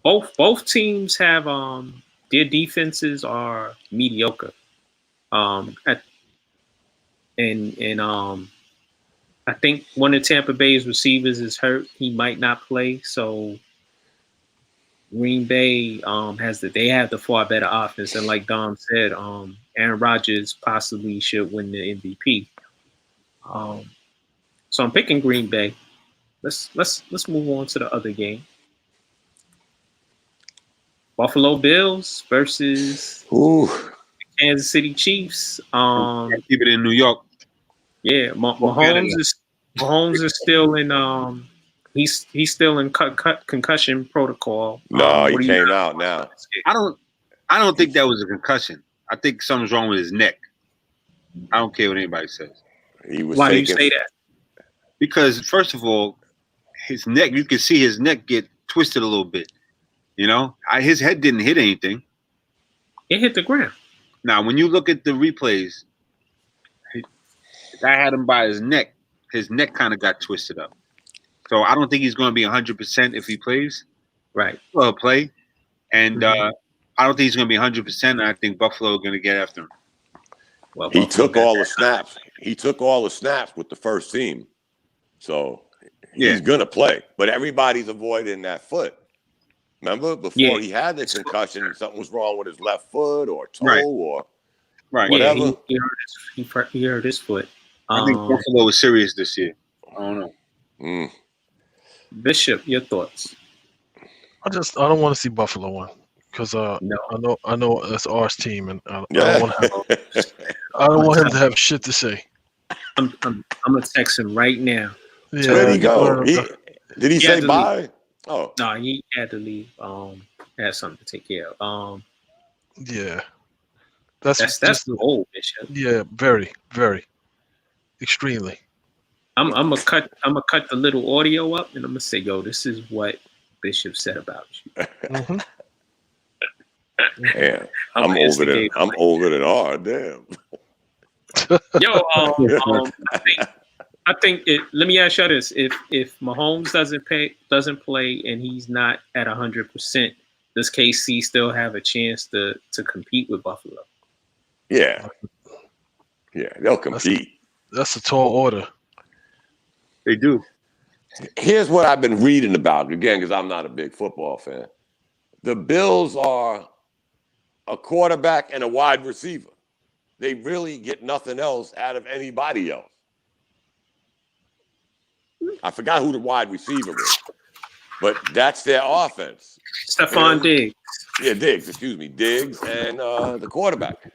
Both teams have their defenses are mediocre. I think one of Tampa Bay's receivers is hurt. He might not play. So Green Bay they have the far better offense, and like Dom said, Aaron Rodgers possibly should win the MVP. So I'm picking Green Bay. Let's move on to the other game. Buffalo Bills versus Kansas City Chiefs. Keep it in New York. Yeah, Mahomes is still in he's still in concussion protocol. No, he came out now. I don't think that was a concussion. I think something's wrong with his neck. I don't care what anybody says. Why do you say that? Because first of all, his neck, you can see his neck get twisted a little bit. You know, his head didn't hit anything. It hit the ground. Now, when you look at the replays, I had him by his neck. His neck kind of got twisted up. So I don't think he's going to be 100% if he plays. Right. Well, he'll play. And I don't think he's going to be 100%. And I think Buffalo are going to get after him. Well, he took all the snaps. He took all the snaps with the first team. So he's going to play. But everybody's avoiding that foot. Remember? Before he had the concussion, something was wrong with his left foot or toe or whatever. Yeah, he hurt his foot. I think Buffalo was serious this year. I don't know. Bishop, your thoughts? I don't want to see Buffalo win because I know that's our team, and I don't want him to have shit to say. I'm gonna text him right now. Yeah, where'd he go? Did he say bye? Leave. Oh no, he had to leave. Had something to take care of. Yeah, that's the old Bishop. Yeah, very, very, extremely. I'm gonna cut the little audio up, and I'm gonna say, "Yo, this is what Bishop said about you." Yeah, I'm older than hard. Damn. Yo, I think let me ask you this: if Mahomes doesn't play and he's not at 100%, does KC still have a chance to compete with Buffalo? Yeah, they'll compete. That's a tall order. They do. Here's what I've been reading about, again, because I'm not a big football fan. The Bills are a quarterback and a wide receiver. They really get nothing else out of anybody else. I forgot who the wide receiver is, but that's their offense. Stephon Diggs. Yeah, Diggs, excuse me. Diggs and the quarterback.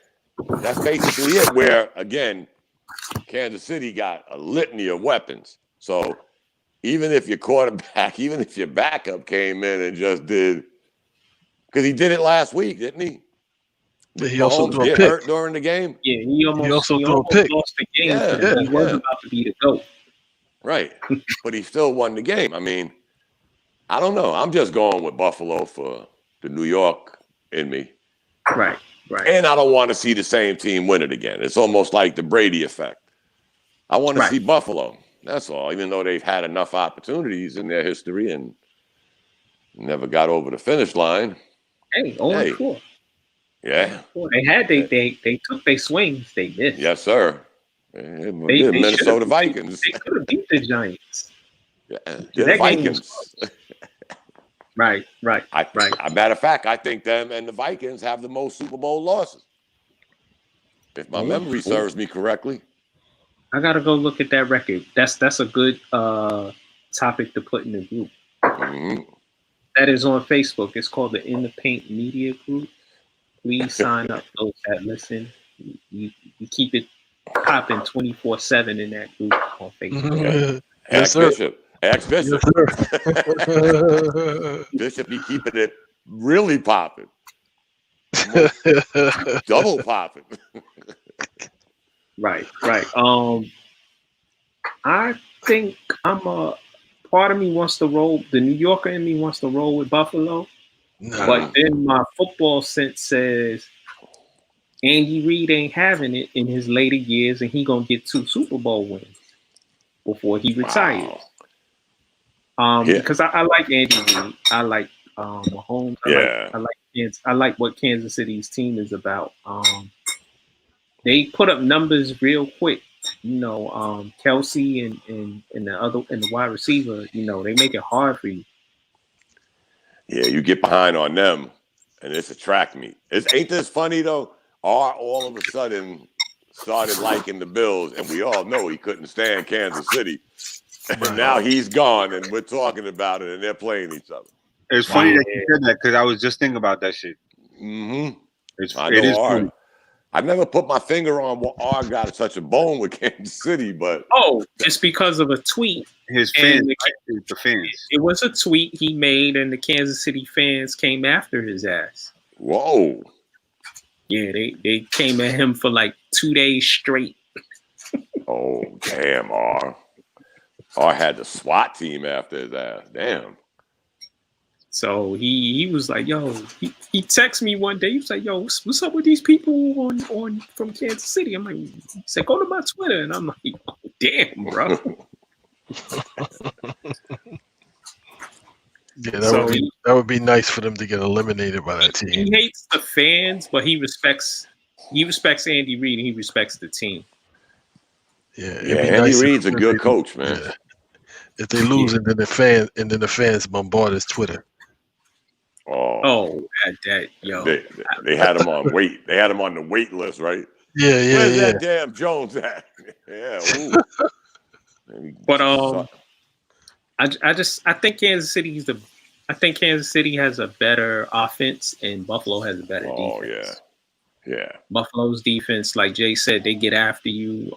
That's basically it, where, again, Kansas City got a litany of weapons. So even if your quarterback, even if your backup came in and just did, because he did it last week, didn't he? Yeah, he also threw a pick hurt during the game. Yeah, he almost threw a pick. Lost the game. Yeah, he was about to be the GOAT. Right, but he still won the game. I mean, I don't know. I'm just going with Buffalo for the New York in me. Right. And I don't want to see the same team win it again. It's almost like the Brady effect. I want to see Buffalo. That's all, even though they've had enough opportunities in their history and never got over the finish line. Hey, 0-4. Yeah. They took their swings. They missed. Yes, sir. They Minnesota Vikings. They could have beat the Giants. Yeah, the Vikings. Right. A matter of fact, I think them and the Vikings have the most Super Bowl losses. If my memory serves me correctly. I gotta go look at that record. That's a good topic to put in the group. Mm-hmm. That is on Facebook. It's called the In the Paint Media Group. Please sign up, those that listen. You keep it popping 24/7 in that group on Facebook. Ex-Bishop. Yes, Bishop be keeping it really popping. Double popping. Right. I think part of me wants to roll. The New Yorker in me wants to roll with Buffalo. No. But then my football sense says Andy Reid ain't having it in his later years, and he gonna get 2 Super Bowl wins before he retires. Wow. Because I like Andy Reid. I like Mahomes. I like what Kansas City's team is about. They put up numbers real quick. Kelsey and the wide receiver. They make it hard for you. Yeah, you get behind on them, and it's a track meet. Ain't this funny though? All of a sudden started liking the Bills, and we all know he couldn't stand Kansas City. And now he's gone, and we're talking about it, and they're playing each other. It's funny that you said that because I was just thinking about that shit. Mm-hmm. It is funny. I never put my finger on what R got such a bone with Kansas City, but it's because of a tweet. His fans, the fans. It was a tweet he made, and the Kansas City fans came after his ass. Whoa. Yeah, they came at him for like 2 days straight. Oh, damn, R. R had the SWAT team after his ass. Damn. So he was like, yo, he texted me one day. He was like, yo, what's up with these people on from Kansas City? I'm like, he said, go to my Twitter. And I'm like, oh, damn, bro. Yeah, that would be nice for them to get eliminated by that team. He hates the fans, but he respects Andy Reid and he respects the team. Yeah, Andy Reid's a good coach, man. Yeah. If they lose, and then the fans bombard his Twitter. Oh, that yo. They had him on wait. They had him on the wait list, right? Yeah. Where's that damn Jones at? Yeah. But I think Kansas City has a better offense and Buffalo has a better defense. Oh yeah. Buffalo's defense, like Jay said, they get after you.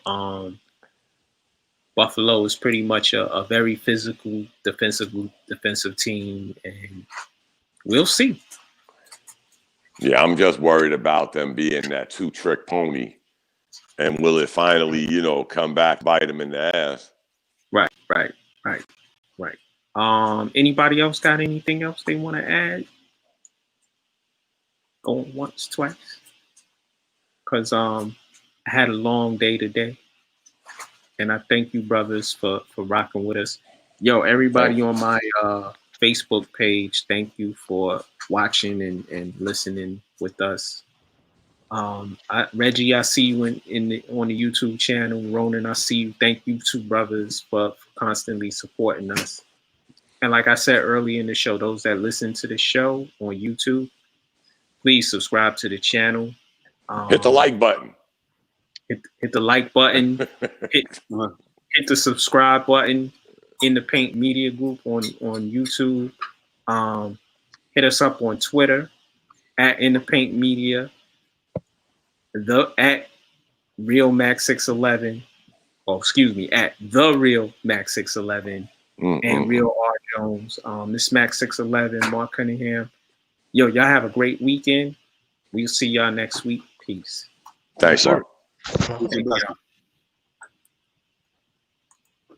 Buffalo is pretty much a very physical defensive team, and we'll see. Yeah, I'm just worried about them being that two-trick pony, and will it finally, come back, bite them in the ass? Right. Anybody else got anything else they want to add? Going once, twice? Because I had a long day today. And I thank you, brothers, for rocking with us. Yo, everybody on my Facebook page, thank you for watching and listening with us. Reggie, I see you on the YouTube channel. Ronan, I see you. Thank you, two brothers, for constantly supporting us. And like I said earlier in the show, those that listen to the show on YouTube, please subscribe to the channel. Hit the like button. Hit the like button. hit the subscribe button in the Paint Media Group on YouTube. Hit us up on Twitter at In the Paint Media. At Real Max 611. At The Real Max 611 and Real R Jones. This Max 611, Mark Cunningham. Yo, y'all have a great weekend. We'll see y'all next week. Peace. Thanks, Mark. Thank you.